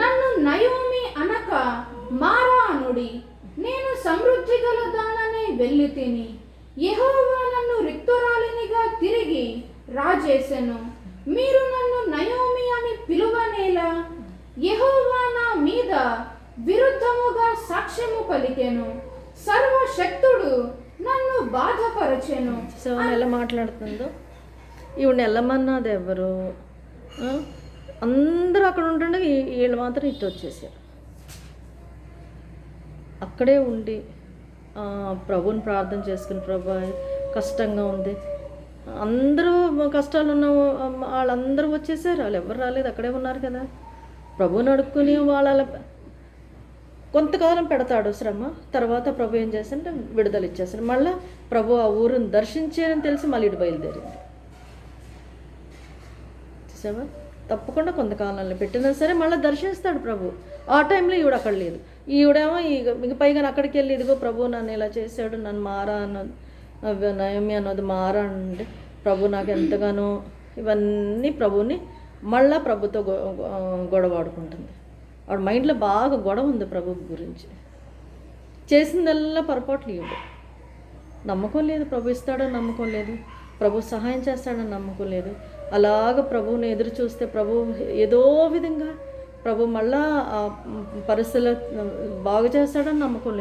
నన్ను నయోమి అనక మారా అనుడి. నేను సమృద్ధి గల దాననే వెళ్ళి తిని యెహోవా నన్ను రిక్తురాలినిగా తిరిగి రాజేసెను. మీరు నన్ను నయోమి అని పిలువనేలా? యెహోవా నా మీద విరుద్ధముగా సాక్ష్యము పలికెను. సర్వశక్తుడు నన్ను బాధపరచెను. సో ఎలా మాట్లాడుతుందో, ఈవిడ వెళ్ళమన్నది ఎవరు? అందరూ అక్కడ ఉంటుండే వీళ్ళు మాత్రం ఇటు వచ్చేసారు. అక్కడే ఉండి ప్రభుని ప్రార్థన చేసుకుని, ప్రభు కష్టంగా ఉంది, అందరూ కష్టాలు ఉన్న వాళ్ళందరూ వచ్చేసారు, వాళ్ళు ఎవరు రాలేదు, అక్కడే ఉన్నారు కదా. ప్రభుని అడుక్కుని వాళ్ళ కొంతకాలం పెడతాడు శ్రమ, తర్వాత ప్రభు ఏం చేస్తాడంటే విడుదల ఇచ్చేస్తాడు. మళ్ళీ ప్రభు ఆ ఊరిని దర్శించారని తెలిసి మళ్ళీ ఇటు బయలుదేరింది. చూసావా? తప్పకుండా కొంతకాలంలో పెట్టినా సరే మళ్ళీ దర్శిస్తాడు ప్రభు. ఆ టైంలో ఈవిడ అక్కడ లేదు. ఈవిడేమో ఇంక పైగా అక్కడికి వెళ్ళి ఇదిగో ప్రభు నన్ను ఇలా చేశాడు, నన్ను మారా అన్నది, నయోమి అన్నది మారా అంటే ప్రభు నాకు ఎంతగానో ఇవన్నీ ప్రభుని మళ్ళా ప్రభుతో గొడవాడుకుంటుంది. ఆవిడ మైండ్లో బాగా గొడవ ఉంది ప్రభు గురించి. చేసిందల్లా పొరపాట్లు ఇవ్వడు. నమ్మకం లేదు, ప్రభు ఇస్తాడని నమ్మకం లేదు, ప్రభు సహాయం చేస్తాడని నమ్మకం లేదు. అలాగ ప్రభువుని ఎదురు చూస్తే ప్రభు ఏదో విధంగా ప్రభు మళ్ళా ఆ పరిస్థితులు బాగు చేస్తాడని నమ్మకం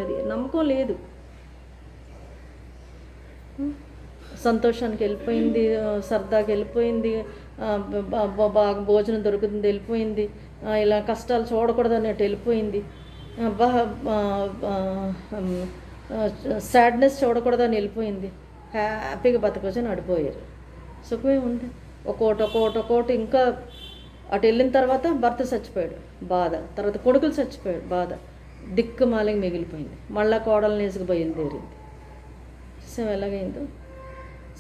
లేదు. సంతోషానికి వెళ్ళిపోయింది, సరదాకి వెళ్ళిపోయింది, బాగా భోజనం దొరుకుతుంది వెళ్ళిపోయింది, ఇలా కష్టాలు చూడకూడదు అన్నట్టు వెళ్ళిపోయింది, సాడ్నెస్ చూడకూడదని వెళ్ళిపోయింది. హ్యాపీగా బతకొచ్చని అడిపోయారు. సుఖమే ఉంది. ఒక్కోటి ఇంకా అటు వెళ్ళిన తర్వాత భర్త చచ్చిపోయాడు, బాధ. తర్వాత కొడుకులు చచ్చిపోయాడు, బాధ. దిక్కుమాలిగా మిగిలిపోయింది. మళ్ళా కోడల్ని వేసుకు బయలుదేరింది. సో ఎలాగైందో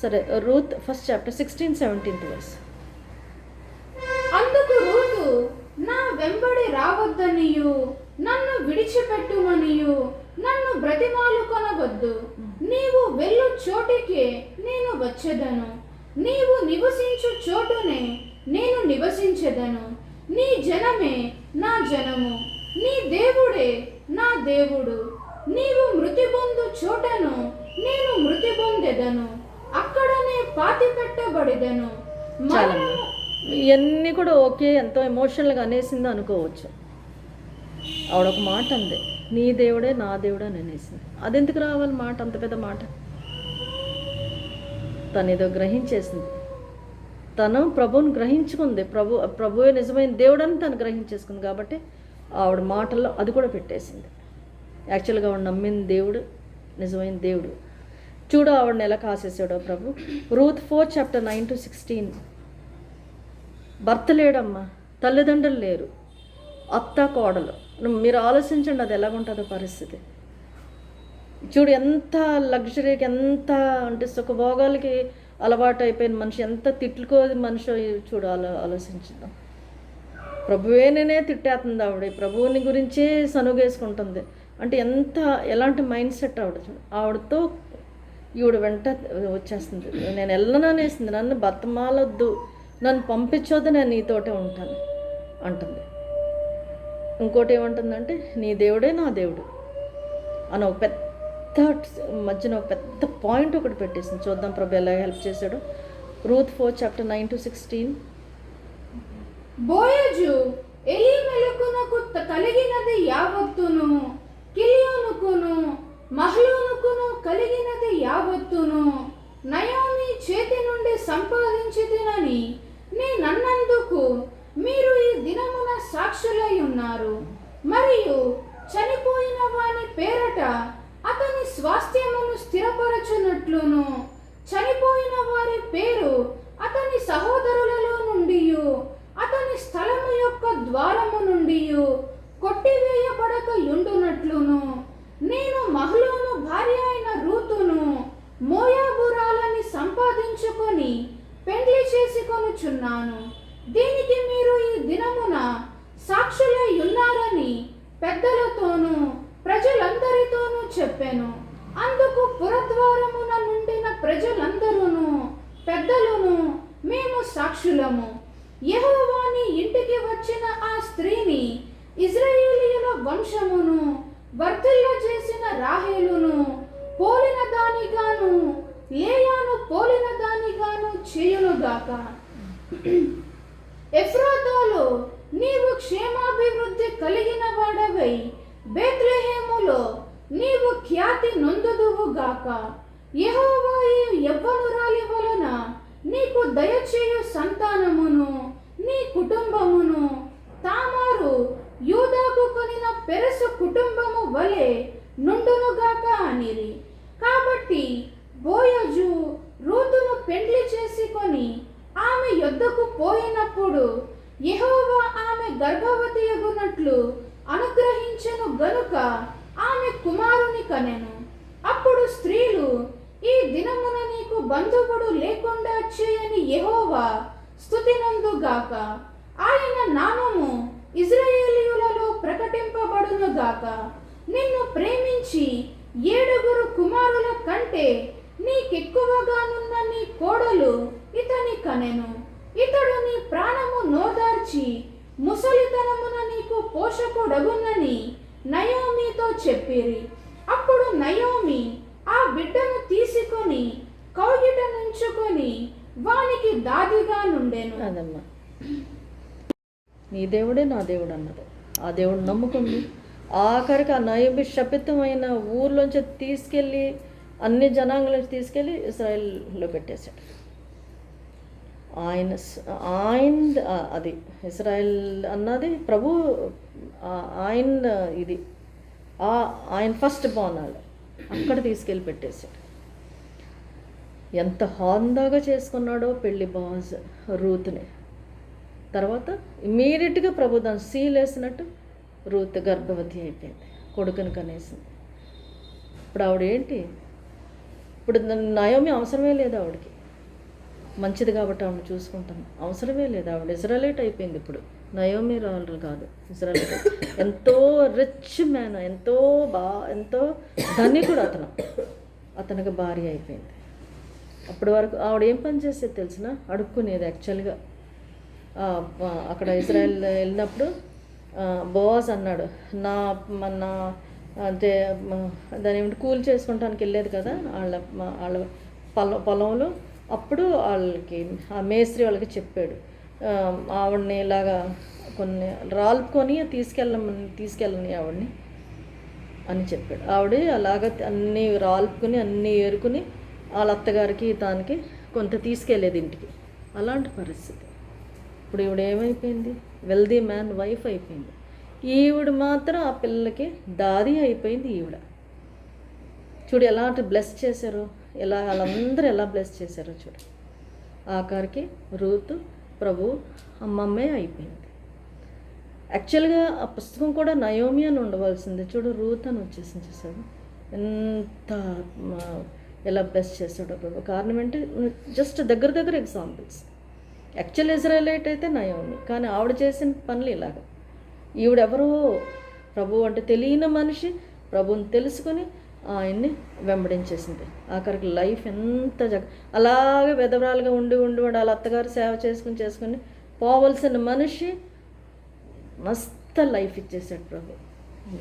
సరే. Ruth first chapter 16-17 verse. అందుకు రూతు నా వెంబడి రావద్దనియు నన్ను విడిచిపెట్టుమనియు నన్ను బ్రతిమాలు కొనవద్దు. నీవు వెళ్ళు చోటికే నేను వచ్చేదను, నీవు నివసించు చోటునే నేను నివసించెదను. నీ జనమే నా జనము, నీ దేవుడే నా దేవుడు. నీవు మృతి పొందు చోటను నేను మృతి పొందెదను, అక్కడనే పాతి పెట్టబడిదను. ఇవన్నీ కూడా ఓకే, ఎంతో ఎమోషనల్గా అనేసిందో అనుకోవచ్చు. ఆవిడొక మాట అంది, నీ దేవుడే నా దేవుడే అని అనేసింది. అదెందుకు రావాలి మాట, అంత పెద్ద మాట? తను ఏదో గ్రహించేసింది, తను ప్రభువుని గ్రహించుకుంది, ప్రభువే నిజమైన దేవుడని తను గ్రహించేసుకుంది. కాబట్టి ఆవిడ మాటల్లో అది కూడా పెట్టేసింది. యాక్చువల్గా ఆవిడ నమ్మిన దేవుడు నిజమైన దేవుడు. చూడు ఆవిడని ఎలా కాసేసాడో ప్రభు. రూత్ 4:9-16. భర్త లేడమ్మా, తల్లిదండ్రులు లేరు, అత్త కోడలు. మీరు ఆలోచించండి అది ఎలాగుంటుందో పరిస్థితి. చూడు ఎంత లగ్జరీకి, ఎంత అంటే సుఖభోగాలకి అలవాటు అయిపోయిన మనిషి, ఎంత తిట్లుకోది మనిషి చూడు. ఆలోచించుదాం. ప్రభువేనే తిట్టేస్తుంది ఆవిడ, ప్రభువుని గురించే సనుగేసుకుంటుంది. అంటే ఎలాంటి మైండ్ సెట్ ఆవిడ. చూడు, ఆవిడతో ఈవిడ వెంట వచ్చేస్తుంది. నేను వెళ్ళననేసింది, నన్ను బతమాలొద్దు, నన్ను పంపించొద్దు, నేను నీతోటే ఉంటాను అంటుంది. ఇంకోటి ఏమంటుందంటే నీ దేవుడే నా దేవుడు అని ఒక పెద్ద మధ్యన ఒక పెద్ద పాయింట్ ఒకటి పెట్టేసింది. చూద్దాం ప్రభు ఎలా హెల్ప్ చేశాడు. రూత్ 4:9-16. బోయజు ఎలీమెలకునకు కలిగినది యావత్తును, కిలియోనుకును మహ్లోనుకును కలిగినది యావత్తును నయోమి చేతి నుండి సంపాదించితినని నేనన్నందుకు మీరు ఈ దినమున సాక్షులై ఉన్నారు. మరియు చనిపోయిన వాని పేరట అతని స్వాస్థ్యమును స్థిరపరచునట్లును చనిపోయిన వారి పేరు అతని సహోదరులలో నుండి అతని స్థలము యొక్క ద్వారము నుండి కొట్టివేయబడక యుండునట్లును నేను మహ్లోను భార్య అయిన రూతును మోయాబురాలని సంపాదించుకొని పెండ్లి చేసుకొనుచున్నాను. దీనికి మీరు ఈ దినమున సాక్షులై ఉన్నారని పెద్దలతోనూ ప్రజలందరితోనూ చెప్పాను. అందుకు పురద్వారమున నుండిన ప్రజలందరూను పెద్దలును మేము సాక్షులము. యెహోవా నీ ఇంటికి వచ్చిన ఆ స్త్రీని ఇశ్రాయేలీయుల వంశమును వర్ధిల్ల చేసిన రాహేలును పోలిన దానిగాను లేయాను పోలిన దానిగాను చేయునుగాక. ఎఫ్రాతాలో నీవు క్షేమాభివృద్ధి కలిగిన వాడవై బేత్లెహేములో నీవు ఖ్యాతి నొందుదువుగాక. యెహోవా ఈ యవ్వనురాలి వలన నీకు దయచేయు సంతానమును నీ కుటుంబమును తామారు యూదాకు కొనిన పెరసు కుటుంబము వలె నుండునుగాక అనిరి. కాబట్టి బోయజు రూతును పెండ్లి చేసుకొని ఆమె యొద్దకు పోయినప్పుడు యెహోవా ఆమె గర్భవతియగునట్లు అనుగ్రహించెను గనుక ఆమె కుమారుని కనెను. అప్పుడు స్త్రీలు, ఈ దినమున నీకు బంధువుడు లేకుండా చేయని యెహోవా స్తుతినందుగాక. ఆయన నామము ఇశ్రాయేలీయులలో ప్రకటింపబడునుగాక. నిన్ను ప్రేమించి 7 కుమారుల కంటే నీకెక్కువగానున్న నీ కోడలు ఇతని కనెను. ఇతడు నీ ప్రాణము నోదార్చి ముసలితనమున నీకు పోషకుడగునని నయోమితో చెప్పిరి. అప్పుడు నయోమి ఆ బిడ్డను తీసుకొని కౌగిట నుంచుకొని వానికి దాదిగా నుండెను. అదమ్మా, నీ దేవుడే నా దేవుడు అన్నది. ఆ దేవుడు నమ్ముకుంది. ఆఖరికి ఆ నయోమి శపితమైన ఊర్లోంచి తీసుకెళ్ళి అన్ని జనాంగంలోంచి తీసుకెళ్ళి ఇశ్రాయేల్లో పెట్టేశాడు. ఆయన అది ఇశ్రాయేల్ అన్నది ప్రభు ఆయన ఇది ఆయన ఫస్ట్ బాణాలు అక్కడ తీసుకెళ్ళి పెట్టేశాడు. ఎంత హాందాగా చేసుకున్నాడో పెళ్ళి బాజ్ రూత్ని. తర్వాత ఇమీడియట్గా ప్రభు దాన్ని సీల్ వేసినట్టు రూత్ గర్భవతి అయిపోయింది, కొడుకుని కనేసింది. ఇప్పుడు ఆవిడేంటి, ఇప్పుడు నయోమి అవసరమే లేదు ఆవిడకి, మంచిది కాబట్టి ఆవిడ చూసుకుంటాను, అవసరమే లేదు. ఆవిడ ఇజ్రాయెలైట్ అయిపోయింది. ఇప్పుడు నయోమి రాళ్ళు కాదు, ఇజ్రాయెలైట్. ఎంతో రిచ్ మ్యాన్, ఎంతో ధనికుడు అతనికి భార్య అయిపోయింది. అప్పటి వరకు ఆవిడ ఏం పని చేసేది తెలిసిన, అడుక్కునేది. యాక్చువల్గా అక్కడ ఇజ్రాయెల్ వెళ్ళినప్పుడు బోవాజ్ అన్నాడు, నా అంటే దాని ఏమిటి కూలి చేసుకుంటానికి వెళ్ళేది కదా వాళ్ళ పొలంలో. అప్పుడు వాళ్ళకి ఆ మేస్త్రి వాళ్ళకి చెప్పాడు, ఆవిడని ఇలాగా కొన్ని రాల్పుకొని తీసుకెళ్ళని ఆవిడని అని చెప్పాడు. ఆవిడ అలాగ అన్నీ రాల్పుకొని అన్నీ ఏరుకుని వాళ్ళ అత్తగారికి తానికి కొంత తీసుకెళ్ళేది ఇంటికి. అలాంటి పరిస్థితి. ఇప్పుడు ఈవిడ ఏమైపోయింది, వెల్దీ మ్యాన్ వైఫ్ అయిపోయింది. ఈవిడ మాత్రం ఆ పిల్లలకి దాది అయిపోయింది. ఈవిడ చూడు ఎలాంటి బ్లెస్ చేశారో, వాళ్ళందరూ ఎలా బ్లెస్ చేశారో చూడు. ఆఖరికి రూత్ ప్రభు అమ్మమ్మే అయిపోయింది. యాక్చువల్గా ఆ పుస్తకం కూడా నయోమి అని ఉండవలసింది, చూడు రూత్ అని వచ్చేసింది. చూసాడు ఎంత ఎలా బ్లెస్ చేశాడో ప్రభు. కారణం ఏంటి, జస్ట్ దగ్గర ఎగ్జాంపుల్స్. యాక్చువల్ ఇజ్రాయెలైట్ అయితే నయోమి, కానీ ఆవిడ చేసిన పనులు ఇలాగ. ఈవిడెవరో ప్రభు అంటే తెలియని మనిషి ప్రభుని తెలుసుకొని ఆయన్ని వెంబడించేసింది. ఆఖరికి లైఫ్ ఎంత అలాగే వెదవరాలుగా ఉండి వాళ్ళ అత్తగారు సేవ చేసుకుని పోవలసిన మనిషి మస్తు లైఫ్ ఇచ్చేసాడు ప్రభు.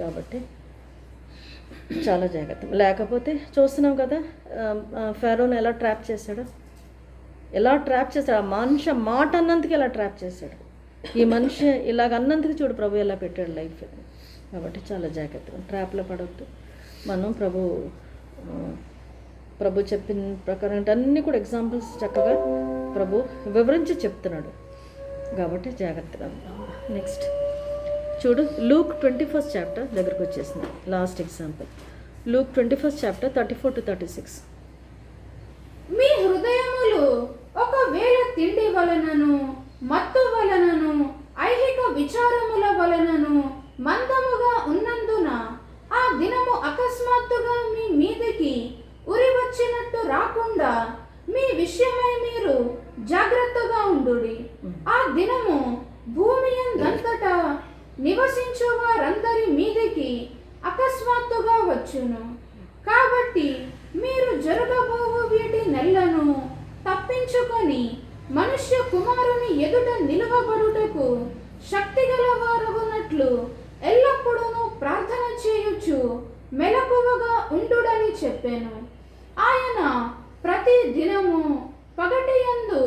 కాబట్టి చాలా జాగ్రత్త. లేకపోతే చూస్తున్నాం కదా ఫెరోను ఎలా ట్రాప్ చేశాడు, ఆ మనిషి మాట అన్నందుకు ఎలా ట్రాప్ చేశాడు. ఈ మనిషి ఇలాగ అన్నందుకు చూడు ప్రభు ఎలా పెట్టాడు లైఫ్. కాబట్టి చాలా జాగ్రత్తగా ట్రాప్లో పడవద్దు. మనం ప్రభు చెప్పిన ప్రకారం అన్నీ కూడా ఎగ్జాంపుల్స్ చక్కగా ప్రభు వివరించి చెప్తున్నాడు. కాబట్టి జాగ్రత్తగా. నెక్స్ట్ చూడు, లూక్ 21st చాప్టర్ దగ్గరకు వచ్చేసింది. Last example Luke 21st chapter 34 to 36. మీ హృదయములు ఒకవేళ తిండి వలనను మత్తు వలనను ఐహిక విచారముల వలనను మందముగా ఉన్నందున ఆ దినము అకస్మాత్తుగా మీ మీదకి ఉరి వచ్చినట్టు రాకుండా మీ విషయమై మీరు జాగ్రత్తగా ఉండుడి. ఆ దినము భూమి యందంతటా నివసించు వారందరి మీదకి అకస్మాత్తుగా వచ్చును. కాబట్టి మీరు జరగబోవు వీటి నెలను తప్పించుకొని మనుష్య కుమారుని ఎదుట నిలువబడుటకు శక్తిగల వారగునట్లు ఎల్లప్పుడూ ప్రార్థన చేయుచు మెలకువగా ఉండుడని చెప్పాను. ఆయన ప్రతి దినము పగటియందు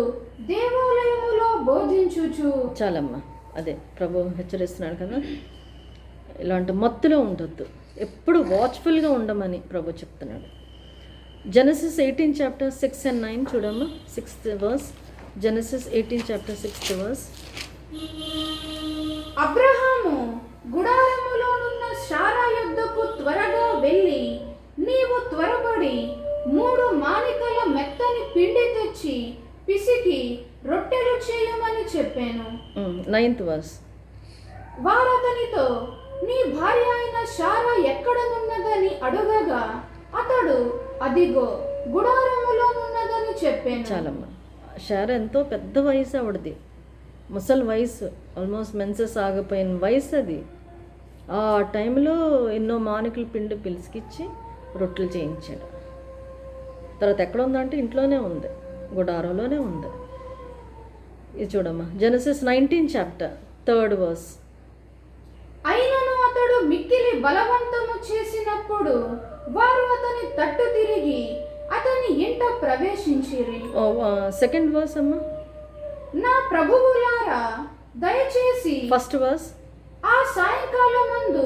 దేవాలయములో బోధించుచు. చాలమ్మా, అదే ప్రభు హెచ్చరిస్తున్నాడు కదా, ఇలాంటి మత్తులో ఉండొద్దు, ఎప్పుడు వాచ్ఫుల్గా ఉండమని ప్రభు చెప్తున్నాడు. జెనసిస్ 18 చాప్టర్ 6 and 9 చూడమ్మా. 6th verse, Genesis 18 chapter 6th verse. అబ్రహాము గుడారములోనున్న శారా యొద్దకు త్వరగా వెళ్ళి, నీవు త్వరపడి 3 మానికల మెత్తని పిండి తెచ్చి పిసికి రొట్టెలు చేయమని చెప్పాను. 9th verse. వారతనితో, నీ భార్య అయిన శారా ఎక్కడనున్నదని అడుగగా అతడు, అదిగో గుడారములోనున్నదని చెప్పాను. చాలమ్మా, శారా ఎంతో పెద్ద వయసు ఆవిడది, ముసలి వయసు, ఆల్మోస్ట్ మెన్సెస్ ఆగిపోయిన వయసు అది. ఆ టైంలో ఎన్నో మానికల పిండి పిలిచికిచ్చి రొట్టెలు చేయించాడు. తర్వాత ఎక్కడ ఉందంటే ఇంట్లోనే ఉంది, గుడారంలోనే ఉంది. ఇది చూడమ్మా, జెనసిస్ 19 చాప్టర్ 3rd verse. అయినను అతడు మిక్కిలి బలవంతము చేసినప్పుడు వారు అతని తట్టు తిరిగి అతని ఇంట ప్రవేశించిరి. 2nd verse అమ్మా. నా ప్రభువులారా, దయచేసి 1st verse. ఆ సాయంకాలమందు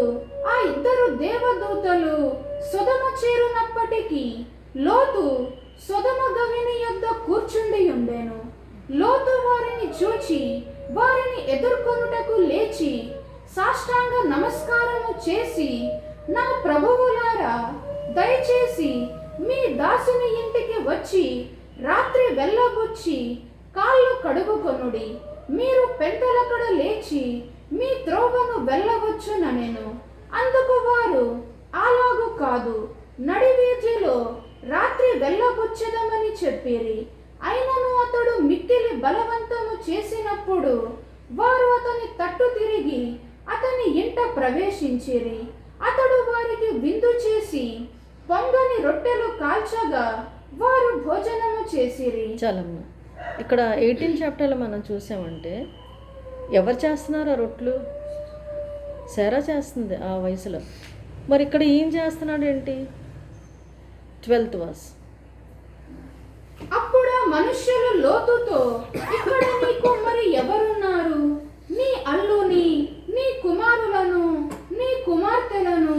ఆ 2 దేవదూతలు సొదమ చేరునప్పటికీ లోతు సొదమ గవిని యొద్ద కూర్చుండి ఉండెను. లోతు వారిని చూచి వారిని ఎదుర్కొనుటకు లేచి సాష్టాంగ నమస్కారము చేసి, నా ప్రభువులారా, దయచేసి మీ దాసుని ఇంటికి వచ్చి రాత్రి వెళ్ళబుచ్చి కాళ్ళు కడుగుకొనుడి. మీరు పెంటలకడ లేచి మీ త్రోవను వెళ్ళవచ్చుననెను. అందుకు వారు, అలాగు కాదు, నడివీధిలో రాత్రి వెళ్ళబుచ్చదమని చెప్పిరి. అయినను అతడు మిక్కిలి బలవంతము చేసినప్పుడు వారు అతని తట్టు తిరిగి అతని ఇంట ప్రవేశించిరి. అతడు వారికి విందు చేసి పొంగని రొట్టెలు కాల్చగా వారు భోజనము చేసిరి. చాలమ్మా, ఇక్కడ 18 చాప్టర్లో మనం చూసామంటే ఎవరు చేస్తున్నారు ఆ రొట్టెలు? శారా చేస్తుంది ఆ వయసులో. మరి ఇక్కడ ఏం చేస్తున్నాడు ఏంటి? 12th verse. అప్పుడు ఆ మనుష్యులు లోతుతో, ఇక్కడ నీకు మరి ఎవరున్నారు? నీ అల్లుని, నీ కుమారులను, నీ కుమార్తెలను,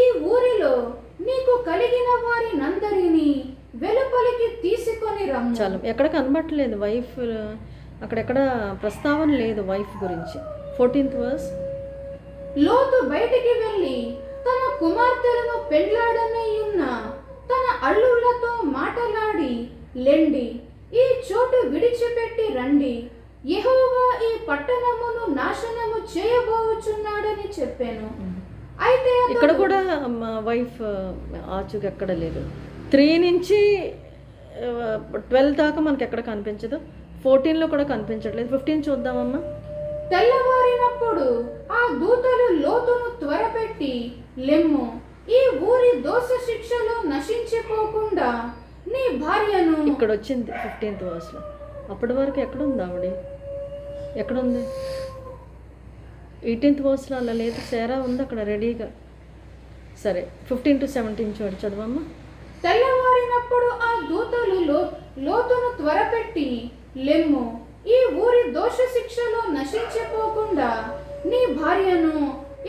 ఈ ఊరిలో నీకు కలిగిన వారినందరినీ వెలుపలికి తీసుకొని రమ్ము. చాలు, ఎక్కడ కనబట్టలేదు వైఫ్, అక్కడెక్కడ ప్రస్తావన లేదు వైఫ్ గురించి. 14th verse. లోతు బయటికి వెళ్ళి తన కుమార్తెలను పెండ్లాడనయ్యున్న తన అల్లుళ్లతో మాటలాడి, లెండి, ఈ చోటు విడిచిపెట్టి రండి, యెహోవా ఈ పట్టణమును నాశనము చేయబోచున్నాడని చెప్పాను. అయితే ఇక్కడ కూడా వైఫ్ ఆచూకి ఎక్కడ లేదు. 3 నుంచి 12 దాకా మనకి ఎక్కడ కనిపించదు. 14లో కూడా కనిపించట్లేదు. 15 చూద్దామమ్మా. తెల్లవారినప్పుడు ఆ దూతలు లోతును త్వరపెట్టి, లెమ్ము, ఈ ఊరి దోష శిక్షలో నశించిపోకుండా నీ భార్యను. ఇక్కడ వచ్చింది 15th verseలో. అప్పటి వరకు ఎక్కడుంది ఆవిడ? ఎక్కడుంది? 18th verseలో అలా లేదు. శారా ఉంది అక్కడ రెడీగా. సరే, 15 to 17 చదవమ్మా. తెల్లవారినప్పుడు ఆ దూతలు లోతును త్వరపెట్టి, లెమ్ము, ఈ ఊరి దోష శిక్షలో నశించిపోకుండా నీ భార్యను,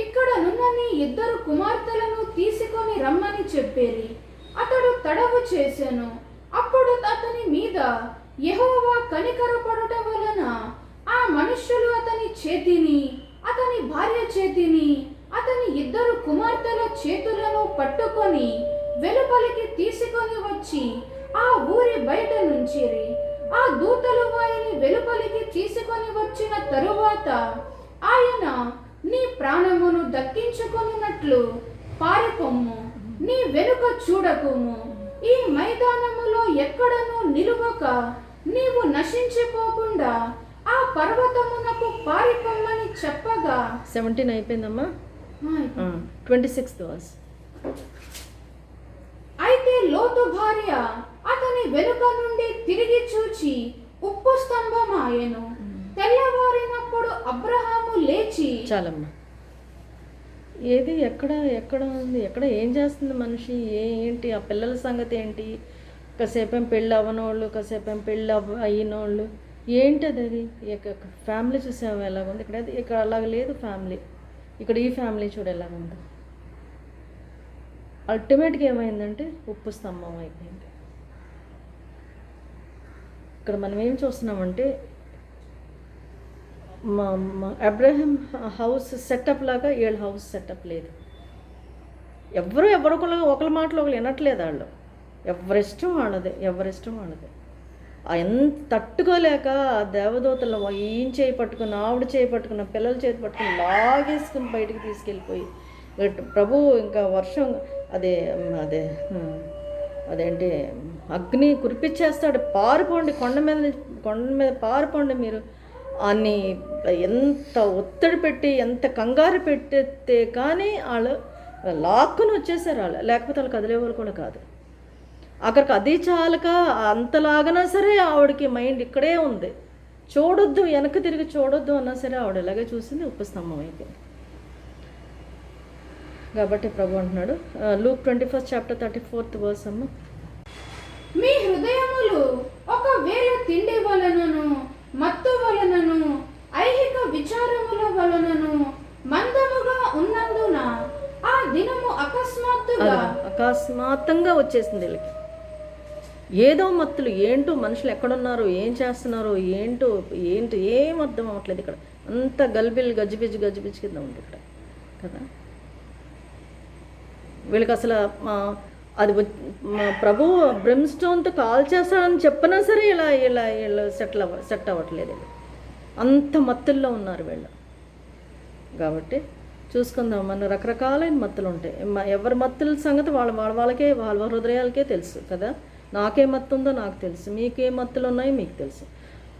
ఇక్కడ నున్న నీ 2 కుమార్తెలను తీసుకొని రమ్మని చెప్పేరి. అతడు తడవు చేసెను. అప్పుడు అతని మీద యెహోవా కనికరపడుట వలన ఆ మనుష్యులు అతని చేతిని, అతని భార్య చేతిని, అతని 2 కుమార్తెల చేతులను పట్టుకొని వెలుపలికి తీసుకొని వచ్చి ఆ ఊరి బయట నుంచిరి. ఆ దూతలు వారిని వెలుపలికి తీసుకొని వచ్చిన తరువాత ఆయన, నీ ప్రాణమును దక్కించుకొనున్నట్లు పారిపొమ్ము, నీ వెనుక చూడకుము, ఈ మైదానములో ఎక్కడనూ నిలువక నీవు నశించిపోకుండా ఆ పర్వతమునకు పారిపొమ్మని చెప్పగా 17 అయిపోయిందమ్మా. 26th verse. అయితే లోతు భార్య అతని వెనుక నుండి తిరిగి చూచి ఉప్పు స్తంభమాయెను. తెల్లవారినప్పుడు అబ్రహాము లేచి, చాలమ్మా. ఏది ఎక్కడ ఎక్కడ ఉంది, ఎక్కడ ఏం చేస్తుంది మనిషి, ఏంటి ఆ పిల్లల సంగతి ఏంటి, కాసేపేం పెళ్ళి అవ్వనోళ్ళు, కాసేపేం పెళ్ళి అయినోళ్ళు, ఏంటి అది ఫ్యామిలీ చూసాము ఎలాగుంది. ఇక్కడ అలాగ లేదు ఫ్యామిలీ. ఇక్కడ ఈ ఫ్యామిలీ చూడు ఎలాగుంది. అల్టిమేట్గా ఏమైందంటే ఉప్పు స్తంభం అయిపోయింది. ఇక్కడ మనం ఏం చూస్తున్నామంటే మా అబ్రహాం హౌస్ సెటప్ లాగా వీళ్ళ హౌస్ సెటప్ లేదు. ఒకరి మాటలు ఒకరు వినట్లేదు. వాళ్ళు ఎవరిష్టం వాళ్ళదే. ఎంత తట్టుకోలేక ఆ దేవదూతలు ఈయన చేయి పట్టుకుని, ఆవిడ చేయి పట్టుకున్న, పిల్లల చేతి పట్టుకుని లాగేసుకుని బయటికి తీసుకెళ్ళిపోయి, ప్రభు ఇంకా వర్షం అదేంటి అగ్ని కురిపించేస్తాడు, పారిపోండి, కొండ మీద పారిపోండి మీరు అని ఎంత ఒత్తిడి పెట్టి, ఎంత కంగారు పెట్టితే కానీ వాళ్ళు లాక్కుని వచ్చేసారు. వాళ్ళు లేకపోతే వాళ్ళు కదిలేవాళ్ళు కూడా కాదు. అక్కడికి అది చాలక అంతలాగనా సరే ఆవిడకి మైండ్ ఇక్కడే ఉంది, చూడొద్దు, వెనక్కి తిరిగి చూడొద్దు అన్నా సరే ఆవిడ ఇలాగే చూసింది, ఉప్పు స్తంభం అయిపోయింది. కాబట్టి ప్రభు అంటున్నాడు, Luke 21st chapter 34th verse అమ్మ, మీ హృదయములు ఒకవేళ తిండి వలనను, మత్తు వలనను, ఐహిక విచారముల వలనను మందముగా ఉన్నందున ఆ దినము అకస్మాత్తుగా వచ్చేసింది వీళ్ళకి. ఏదో మత్తులు ఏంటో, మనుషులు ఎక్కడున్నారు, ఏం చేస్తున్నారు, ఏంటి ఏం అర్థం అవ్వట్లేదు. ఇక్కడ అంత గజిబిజి కింద ఉంది ఇక్కడ కదా. వీళ్ళకి అసలు అది ప్రభు బ్రిమ్స్టోన్తో కాల్ చేస్తాడని చెప్పినా సరే ఇలా సెట్ అవ్వట్లేదు. అంత మత్తుల్లో ఉన్నారు వీళ్ళు. కాబట్టి చూసుకుందాం, మన రకరకాలైన మత్తులు ఉంటాయి. ఎవరి మత్తుల సంగతి వాళ్ళ హృదయాలకే తెలుసు కదా. నాకే మత్తు ఉందో నాకు తెలుసు, మీకే మత్తులు ఉన్నాయో మీకు తెలుసు.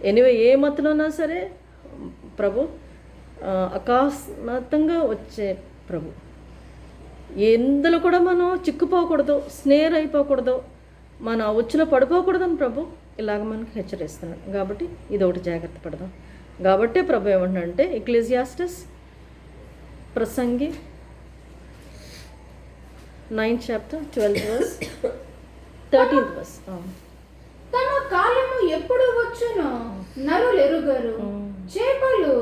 ఎనివే ఏ మత్తులు ఉన్నా సరే ప్రభు అకస్మాత్తుగా వచ్చే ప్రభు. ఎందులో కూడా మనం చిక్కుపోకూడదు, స్నేర్ అయిపోకూడదు, మన ఉచ్చులో పడిపోకూడదని ప్రభు ఇలాగ మనకు హెచ్చరిస్తున్నాడు. కాబట్టి ఇది ఒకటి జాగ్రత్త పడదాం. కాబట్టి ప్రభు ఏమంటే ఎక్లెసియాస్టస్ ప్రసంగి 9th chapter 12th verse 13th verse. తమ కాలము ఎప్పుడు వచ్చునో నరులెరుగరు. చేపలు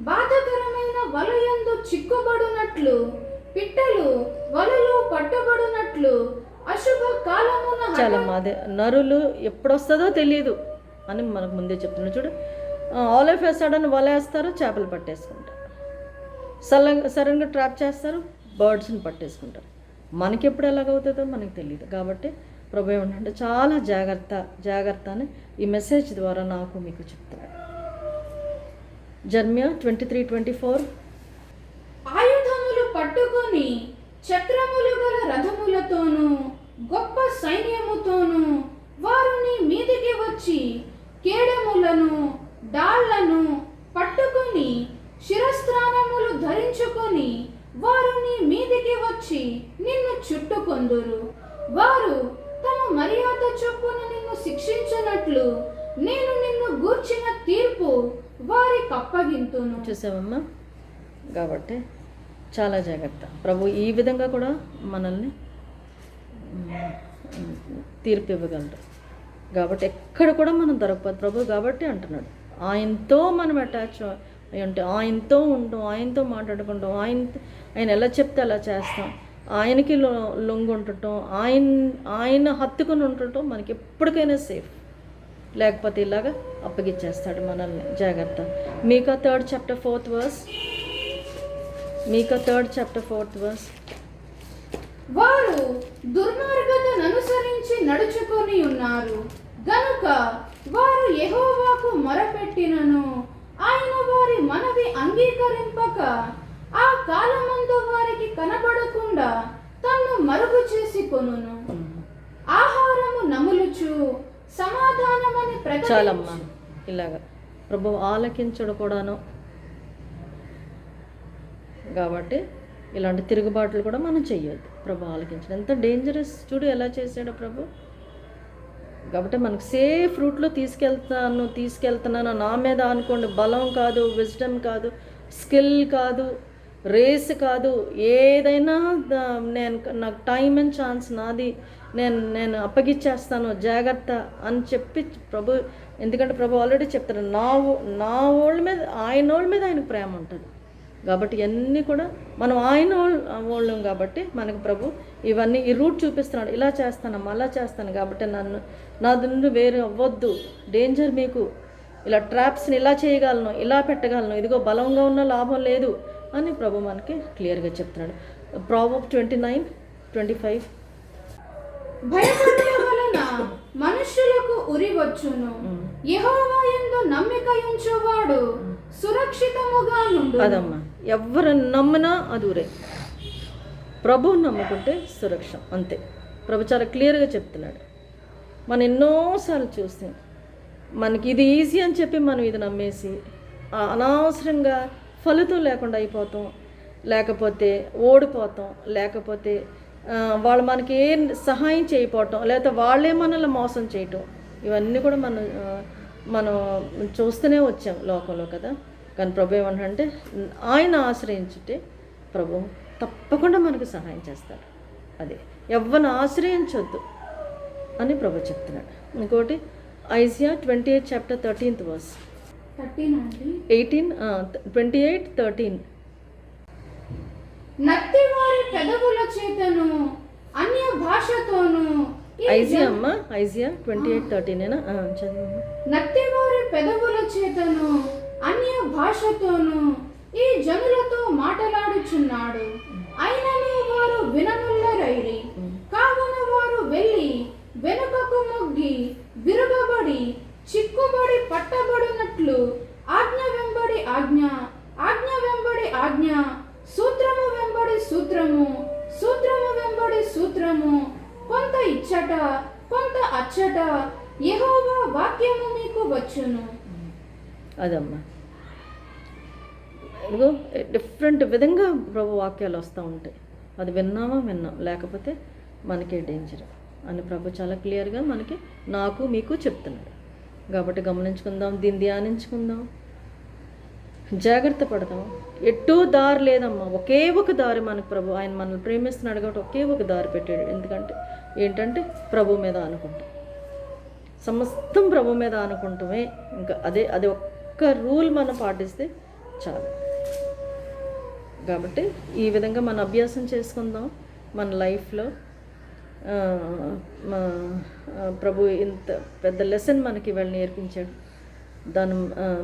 బాధకరమైన వలయందు చిక్కుబడునట్లు, పిట్టలు వలలో పట్టబడినట్లు అశుభ కాలమున. చాలా అదే నరులు ఎప్పుడు వస్తుందో తెలియదు అని మనకు ముందే చెప్తున్నాడు. చూడు, ఆల్ ఆఫ్ ఎ సడన్ వలేస్తారు, చేపలు పట్టేసుకుంటారు. సడన్గా ట్రాప్ చేస్తారు, బర్డ్స్ని పట్టేసుకుంటారు. మనకి ఎప్పుడు ఎలాగవుతుందో మనకు తెలియదు. కాబట్టి ప్రభు ఏమంటే చాలా జాగ్రత్త అని ఈ మెసేజ్ ద్వారా నాకు మీకు చెప్తున్నాడు. జర్మియా 23:24. ఆయుధములు పట్టుకొని చక్రములు గల రథములతోనూ గొప్ప సైన్యముతోనూ వారు నీ మీదికి వచ్చి కేడములను డాళ్లను పట్టుకొని శిరస్త్రాణములు ధరించుకొని వారు నీ మీదికి వచ్చి నిన్ను చుట్టుకొందురు. వారు తమ మర్యాద చొప్పున నిన్ను శిక్షించినట్లు నేను నిన్ను గూర్చిన తీర్పు వారికి అప్పగింతును. చూసావమ్మా. కాబట్టి చాలా జాగ్రత్త. ప్రభు ఈ విధంగా కూడా మనల్ని తీర్పు ఇవ్వగలరు. కాబట్టి ఎక్కడ కూడా మనం దొరకదు ప్రభు. కాబట్టి అంటున్నాడు, ఆయనతో మనం అటాచ్ అంటే ఆయనతో ఉంటాం, ఆయనతో మాట్లాడుకుంటాం, ఆయన ఎలా చెప్తే అలా చేస్తాం, ఆయనకి లొంగి ఉండటం, ఆయన హత్తుకుని ఉండటం మనకి ఎప్పటికైనా సేఫ్. లేకపోతే ఇలాగా అప్పగిచ్చేస్తాడు మనల్ని. జాగ్రత్త. మీకా 3rd chapter 4th verse. మీకా 3rd chapter 4th verse. వారు దుర్మార్గతను అనుసరించి నడుచుకొని ఉన్నారు గనుక వారు యెహోవాకు మొరపెట్టినను ఆయన వారి మనవి అంగీకరింపక ఆ కాలమందు వారికి కనబడకుండా తన్ను మరుగు చేసి కొనును. ఆహారము నములుచు సమాధానమని చాలమ్మా. ఇలాగా ప్రభు ఆలకించడు కూడాను. కాబట్టి ఇలాంటి తిరుగుబాట్లు కూడా మనం చెయ్యొద్దు. ప్రభు ఆలకించడం ఎంత డేంజరస్ చూడు ఎలా చేశాడో ప్రభు. కాబట్టి మనకు సేఫ్ రూట్లో తీసుకెళ్తున్నాను నా మీద అనుకోండి. బలం కాదు, విజ్డమ్ కాదు, స్కిల్ కాదు, రేస్ కాదు, ఏదైనా నాకు టైం అండ్ ఛాన్స్ నాది, నేను అప్పగిచ్చేస్తాను జాగ్రత్త అని చెప్పి ప్రభు. ఎందుకంటే ప్రభు ఆల్రెడీ చెప్తారు నా వాళ్ళ మీద ఆయనకు ప్రేమ ఉంటుంది. కాబట్టి ఇవన్నీ కూడా మనం ఆయన వాళ్ళం కాబట్టి మనకు ప్రభు ఇవన్నీ ఈ రూట్ చూపిస్తున్నాడు. ఇలా చేస్తానమ్మా, అలా చేస్తాను, కాబట్టి నా నుండి వేరు అవ్వద్దు, డేంజర్ మీకు, ఇలా ట్రాప్స్ని ఇలా చేయగలను, ఇలా పెట్టగలను, ఇదిగో బలంగా ఉన్న లాభం లేదు అని ప్రభు మనకి క్లియర్గా చెప్తున్నాడు. ప్రావర్బ్ 29:25. భయపడుట వలన మనుష్యులకు ఉరి వచ్చును, యెహోవా యందు నమ్మిక ఉంచువాడు సురక్షితముగా నుండును. అదమ్మా, ఎవరు నమ్మినా అది ఊరే. ప్రభువుని నమ్ముకుంటే సురక్ష, అంతే. ప్రభు చాలా క్లియర్గా చెప్తున్నాడు. మనం ఎన్నోసార్లు చూస్తాం, మనకి ఇది ఈజీ అని చెప్పి మనం ఇది నమ్మేసి అనవసరంగా ఫలితం లేకుండా అయిపోతాం, లేకపోతే ఓడిపోతాం, లేకపోతే వాళ్ళు మనకి ఏం సహాయం చేయకపోవటం, లేకపోతే వాళ్ళే మనల్ని మోసం చేయటం, ఇవన్నీ కూడా మనం చూస్తూనే వచ్చాం లోకంలో కదా. కానీ ప్రభు ఏమంటే ఆయన ఆశ్రయించుంటే ప్రభు తప్పకుండా మనకు సహాయం చేస్తాడు. అదే ఎవ్వరిని ఆశ్రయించొద్దు అని ప్రభు చెప్తున్నాడు. ఇంకోటి ఐజియా 28:13 28:13. నత్తి వారి పెదవుల చేతను అన్య భాషతోను ఐజియా 28:13 చదివమ్మా. నత్తి వారి పెదవుల చేతను అన్య భాషతోను ఈ జనులతో మాటలాడుచున్నాడు, అయినను వారు విననుల్లరైరి. కావున వారు వెళ్ళి వెనుకకు మొగ్గి విరుగబడి చిక్కుబడి పట్టబడినట్లు ఆజ్ఞ వెంబడి ఆజ్ఞ, ఆజ్ఞ వెంబడి ఆజ్ఞ, సూత్రము వెంబడి సూత్రము, సూత్రము వెంబడి సూత్రము, కొంత ఇచ్చట కొంత అచ్చట యెహోవా వాక్యము మీకు వచ్చును. అదమ్మా, ఇదిగో డిఫరెంట్ విధంగా ప్రభు వాక్యాలు వస్తూ ఉంటాయి. అది విన్నాం, లేకపోతే మనకే డేంజర్ అని ప్రభు చాలా క్లియర్గా మనకి నాకు మీకు చెప్తున్నాడు. కాబట్టి గమనించుకుందాం, దీన్ని ధ్యానించుకుందాం, జాగ్రత్త పడదాం. ఎటూ దారి లేదమ్మా, ఒకే ఒక దారి మనకు ప్రభు. ఆయన మనల్ని ప్రేమిస్తున్నాడు కాబట్టి ఒకే ఒక దారి పెట్టాడు. ఎందుకంటే ఏంటంటే ప్రభు మీద అనుకుంటాం, సమస్తం ప్రభు మీద అనుకుంటామే. ఇంకా అది ఒక్క రూల్ మనం పాటిస్తే చాలు. కాబట్టి ఈ విధంగా మనం అభ్యాసం చేసుకుందాం మన లైఫ్లో. ప్రభు ఇంత పెద్ద లెసన్ మనకి వాళ్ళు నేర్పించాడు. దాన్ని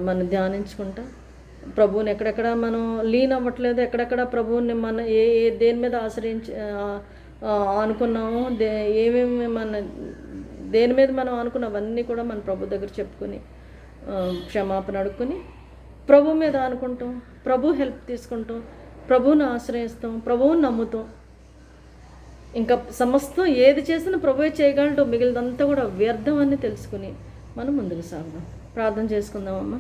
మనం ధ్యానించుకుంటా ప్రభువుని ఎక్కడెక్కడ మనం లీన్ అవ్వట్లేదు, ఎక్కడెక్కడ ప్రభువుని మన దేని మీద అనుకున్నామో, ఏమేమి దేని మీద మనం అనుకున్నవన్నీ కూడా మన ప్రభు దగ్గర చెప్పుకొని క్షమాపణ అడుక్కొని ప్రభు మీద అనుకుంటాం, ప్రభు హెల్ప్ తీసుకుంటాం, ప్రభువుని ఆశ్రయిస్తాం, ప్రభువుని నమ్ముతాం. ఇంకా సమస్తం ఏది చేసినా ప్రభువే చేయగలడు, మిగిలినంతా కూడా వ్యర్థం అని తెలుసుకుని మనం ముందుకు సాగుదాం. ప్రార్థన చేసుకుందామమ్మా.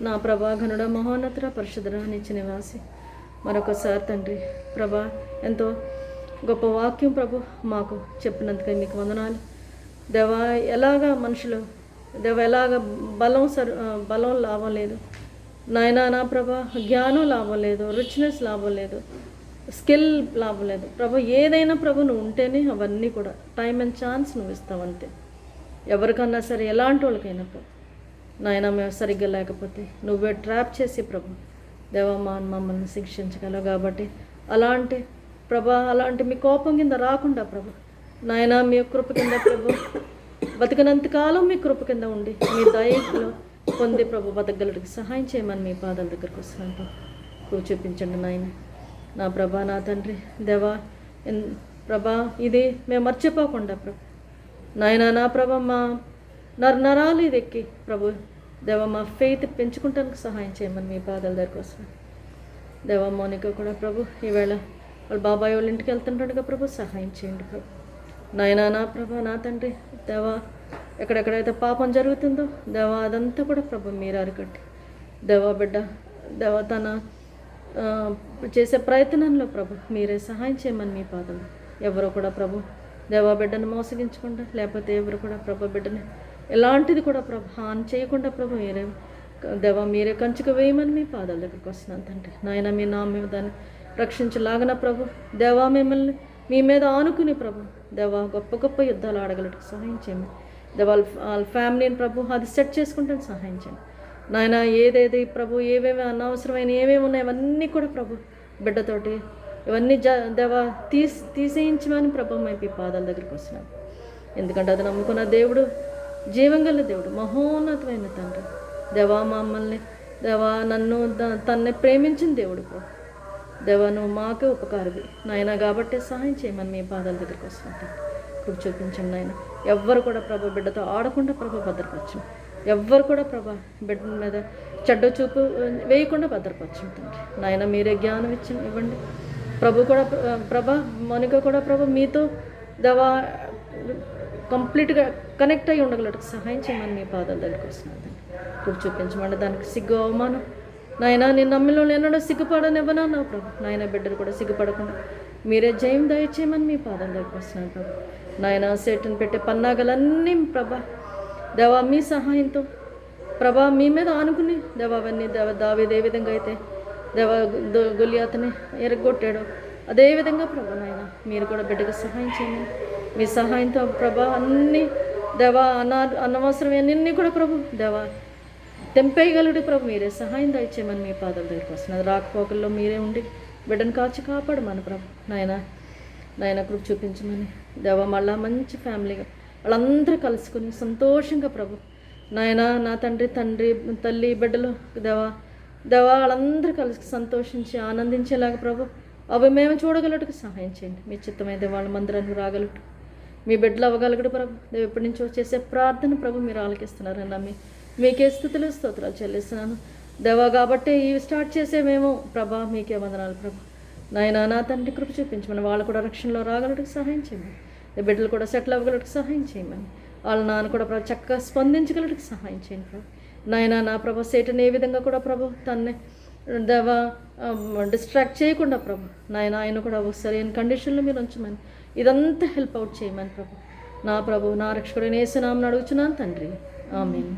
నా ప్రభా, ఘనుడ, మహోన్నతుడ, పరిశుద్ధుడ, నిత్య నివాసి, మరొకసారి తండ్రి ప్రభా, ఎంతో గొప్ప వాక్యం ప్రభు మాకు చెప్పినందుకే మీకు వందనాలు దేవా. ఎలాగా మనుషులు దేవా, ఎలాగ బలం లాభం లేదు నాయనా, నా ప్రభా, జ్ఞానం లాభం లేదు, రిచ్నెస్ లాభం లేదు, స్కిల్ లాభం లేదు ప్రభు. ఏదైనా ప్రభు నువ్వు ఉంటేనే అవన్నీ కూడా టైం అండ్ ఛాన్స్ నువ్వు ఇస్తావు అంతే. ఎవరికన్నా సరే, ఎలాంటి వాళ్ళకైనా నాయన మేము సరిగ్గా లేకపోతే నువ్వే ట్రాప్ చేసి ప్రభు దేవా మమ్మల్ని శిక్షించగలవు. కాబట్టి అలాంటి మీ కోపం కింద రాకుండా ప్రభు నాయన, మీ కృప కింద ప్రభు బతికినంతకాలం మీ కృప కింద ఉండి మీ దయలో పొంది ప్రభు బతకగలడికి సహాయం చేయమని మీ పాదాల దగ్గరకు వస్తున్నాను. కృప చూపించండి నాయన, నా ప్రభా, నా తండ్రి దేవా. ప్రభా, ఇది మేము మర్చిపోకుండా ప్రభు నాయన, నా ప్రభా, నరాలు ఇది ఎక్కి ప్రభు దేవ మా ఫెయిత్ పెంచుకుంటానికి సహాయం చేయమని మీ పాదాల దగ్గరికి వస్తున్నాను. దేవ మౌనిక కూడా ప్రభు ఈవేళ వాళ్ళ బాబాయ్ వాళ్ళ ఇంటికి వెళ్తుంటాడుగా ప్రభు సహాయం చేయండి ప్రభు. నాయనా నా ప్రభు నా తండ్రి దేవా ఎక్కడెక్కడైతే పాపం జరుగుతుందో దేవా అదంతా కూడా ప్రభు మీరు అరికట్టి దేవా బిడ్డ దేవా తన చేసే ప్రయత్నంలో ప్రభు మీరే సహాయం చేయమని మీ పాదం. ఎవరు కూడా ప్రభు దేవా బిడ్డను మోసగించకుండా లేకపోతే ఎవరు కూడా ప్రభు బిడ్డని ఎలాంటిది కూడా ప్రభు హాని చేయకుండా ప్రభు మీరే దేవా మీరే కంచుకు వేయమని మీ పాదాల దగ్గరికి వస్తున్నాను తండ్రి. నాయన మీ నామ దాన్ని రక్షించలాగన ప్రభు దేవా మిమ్మల్ని మీ మీద ఆనుకుని ప్రభు దేవా గొప్ప గొప్ప యుద్ధాలు ఆడగలటకు సహాయం చేయమని దేవా వాళ్ళ ఫ్యామిలీని ప్రభు అది సెట్ చేసుకుంటాను సహాయం చేయండి నాయన. ఏదేది ప్రభు ఏవేమి అనవసరమైన ఏమేమి ఉన్నాయి అవన్నీ కూడా ప్రభు బిడ్డతోటి ఇవన్నీ దేవా తీసేయించమని ప్రభు మీ పాదాల దగ్గరికి వస్తున్నాను. ఎందుకంటే అది నమ్ముకున్న దేవుడు జీవంగల దేవుడు మహోన్నతమైన తండ్రి దేవా మమ్మల్ని దేవా నన్ను తన్నే ప్రేమించిన దేవుడు ప్రభు దేవా నువ్వు మాకే ఉపకారవి నాయన కాబట్టి సహాయం చేయమని మీ పాదాల దగ్గరికి వస్తున్నాను. ఇప్పుడు చూపించండి నాయన. ఎవ్వరు కూడా ప్రభు బిడ్డతో ఆడకుండా ప్రభు భద్రపరచండి. ఎవ్వరు కూడా ప్రభా బిడ్డ మీద చెడ్డ చూపు వేయకుండా భద్రపరచండి తండ్రి. నాయన మీరే జ్ఞానం ఇవ్వండి ప్రభు కూడా ప్రభా మౌనిక కూడా ప్రభు మీతో దేవా కంప్లీట్గా కనెక్ట్ అయ్యి ఉండగలటకు సహాయం చేయమని మీ పాదాల దగ్గరికి వస్తున్నాను తండ్రి. ఇప్పుడు చూపించమండి దానికి సిగ్గు అవమానం నాయన నేను నమ్మిలో ఎన్నడూ సిగ్గుపడనివ్వనా నా ప్రభు. నాయన బిడ్డలు కూడా సిగ్గుపడకుండా మీరే జయం దయచేయమని మీ పాదం దగ్గరికి వస్తున్నాను ప్రభు. నాయన సేటును పెట్టే పన్నాగలన్నీ ప్రభా దేవా మీ సహాయంతో ప్రభా మీ మీద ఆనుకుని దేవా అవన్నీ దావీదు ఏ విధంగా అయితే దేవా గొలియాతని ఎరగొట్టాడో అదేవిధంగా ప్రభా నాయన మీరు కూడా బిడ్డకు సహాయం చేయండి. మీ సహాయంతో ప్రభా అన్నీ దేవా అనవసరమైనన్నీ కూడా ప్రభు దేవా తెంపేయగలడు ప్రభు మీరే సహాయం దయచేయమని మీ పాదాల దగ్గరికి వస్తున్నది. రాకపోకల్లో మీరే ఉండి బిడ్డను కాచి కాపాడమని ప్రభు నాయన కృప చూపించమని దేవా మళ్ళా మంచి ఫ్యామిలీగా వాళ్ళందరూ కలుసుకుని సంతోషంగా ప్రభు నాయన నా తండ్రి తల్లి బిడ్డలు దేవా వాళ్ళందరూ కలిసి సంతోషించి ఆనందించేలాగా ప్రభు అవి మేము చూడగలటకు సహాయం చేయండి. మీ చిత్తమైతే వాళ్ళ మందిరానికి రాగలటు మీ బిడ్డలు అవ్వగలగడు ప్రభు. ఎప్పటి నుంచో చేసే ప్రార్థన ప్రభు మీరు ఆలకిస్తున్నారని నమ్మి మీకే స్థుతులు స్తోత్రాలు చెల్లిస్తున్నాను దేవా. కాబట్టి ఇవి స్టార్ట్ చేసే మేము ప్రభా మీకే వందనాలు ప్రభు. నాయన నా తండ్రి కృప చూపించమని వాళ్ళు కూడా రక్షణలో రాగలటకు సహాయం చేయమని బిడ్డలు కూడా సెటిల్ అవ్వగలటకు సహాయం చేయమని వాళ్ళ నాన్న కూడా ప్రభు చక్కగా స్పందించగలటకు సహాయం చేయండి ప్రభు. నాయన నా ప్రభు సేటని ఏ విధంగా కూడా ప్రభు తన్నే దేవా డిస్ట్రాక్ట్ చేయకుండా ప్రభు నాయన ఆయన కూడా సరైన కండిషన్లో మీరు ఉంచమని ఇదంతా హెల్ప్ అవుట్ చేయమని ప్రభు నా రక్షకుడు యేసు నామమున అడుగుచున్నాను తండ్రి. ఆమేన్.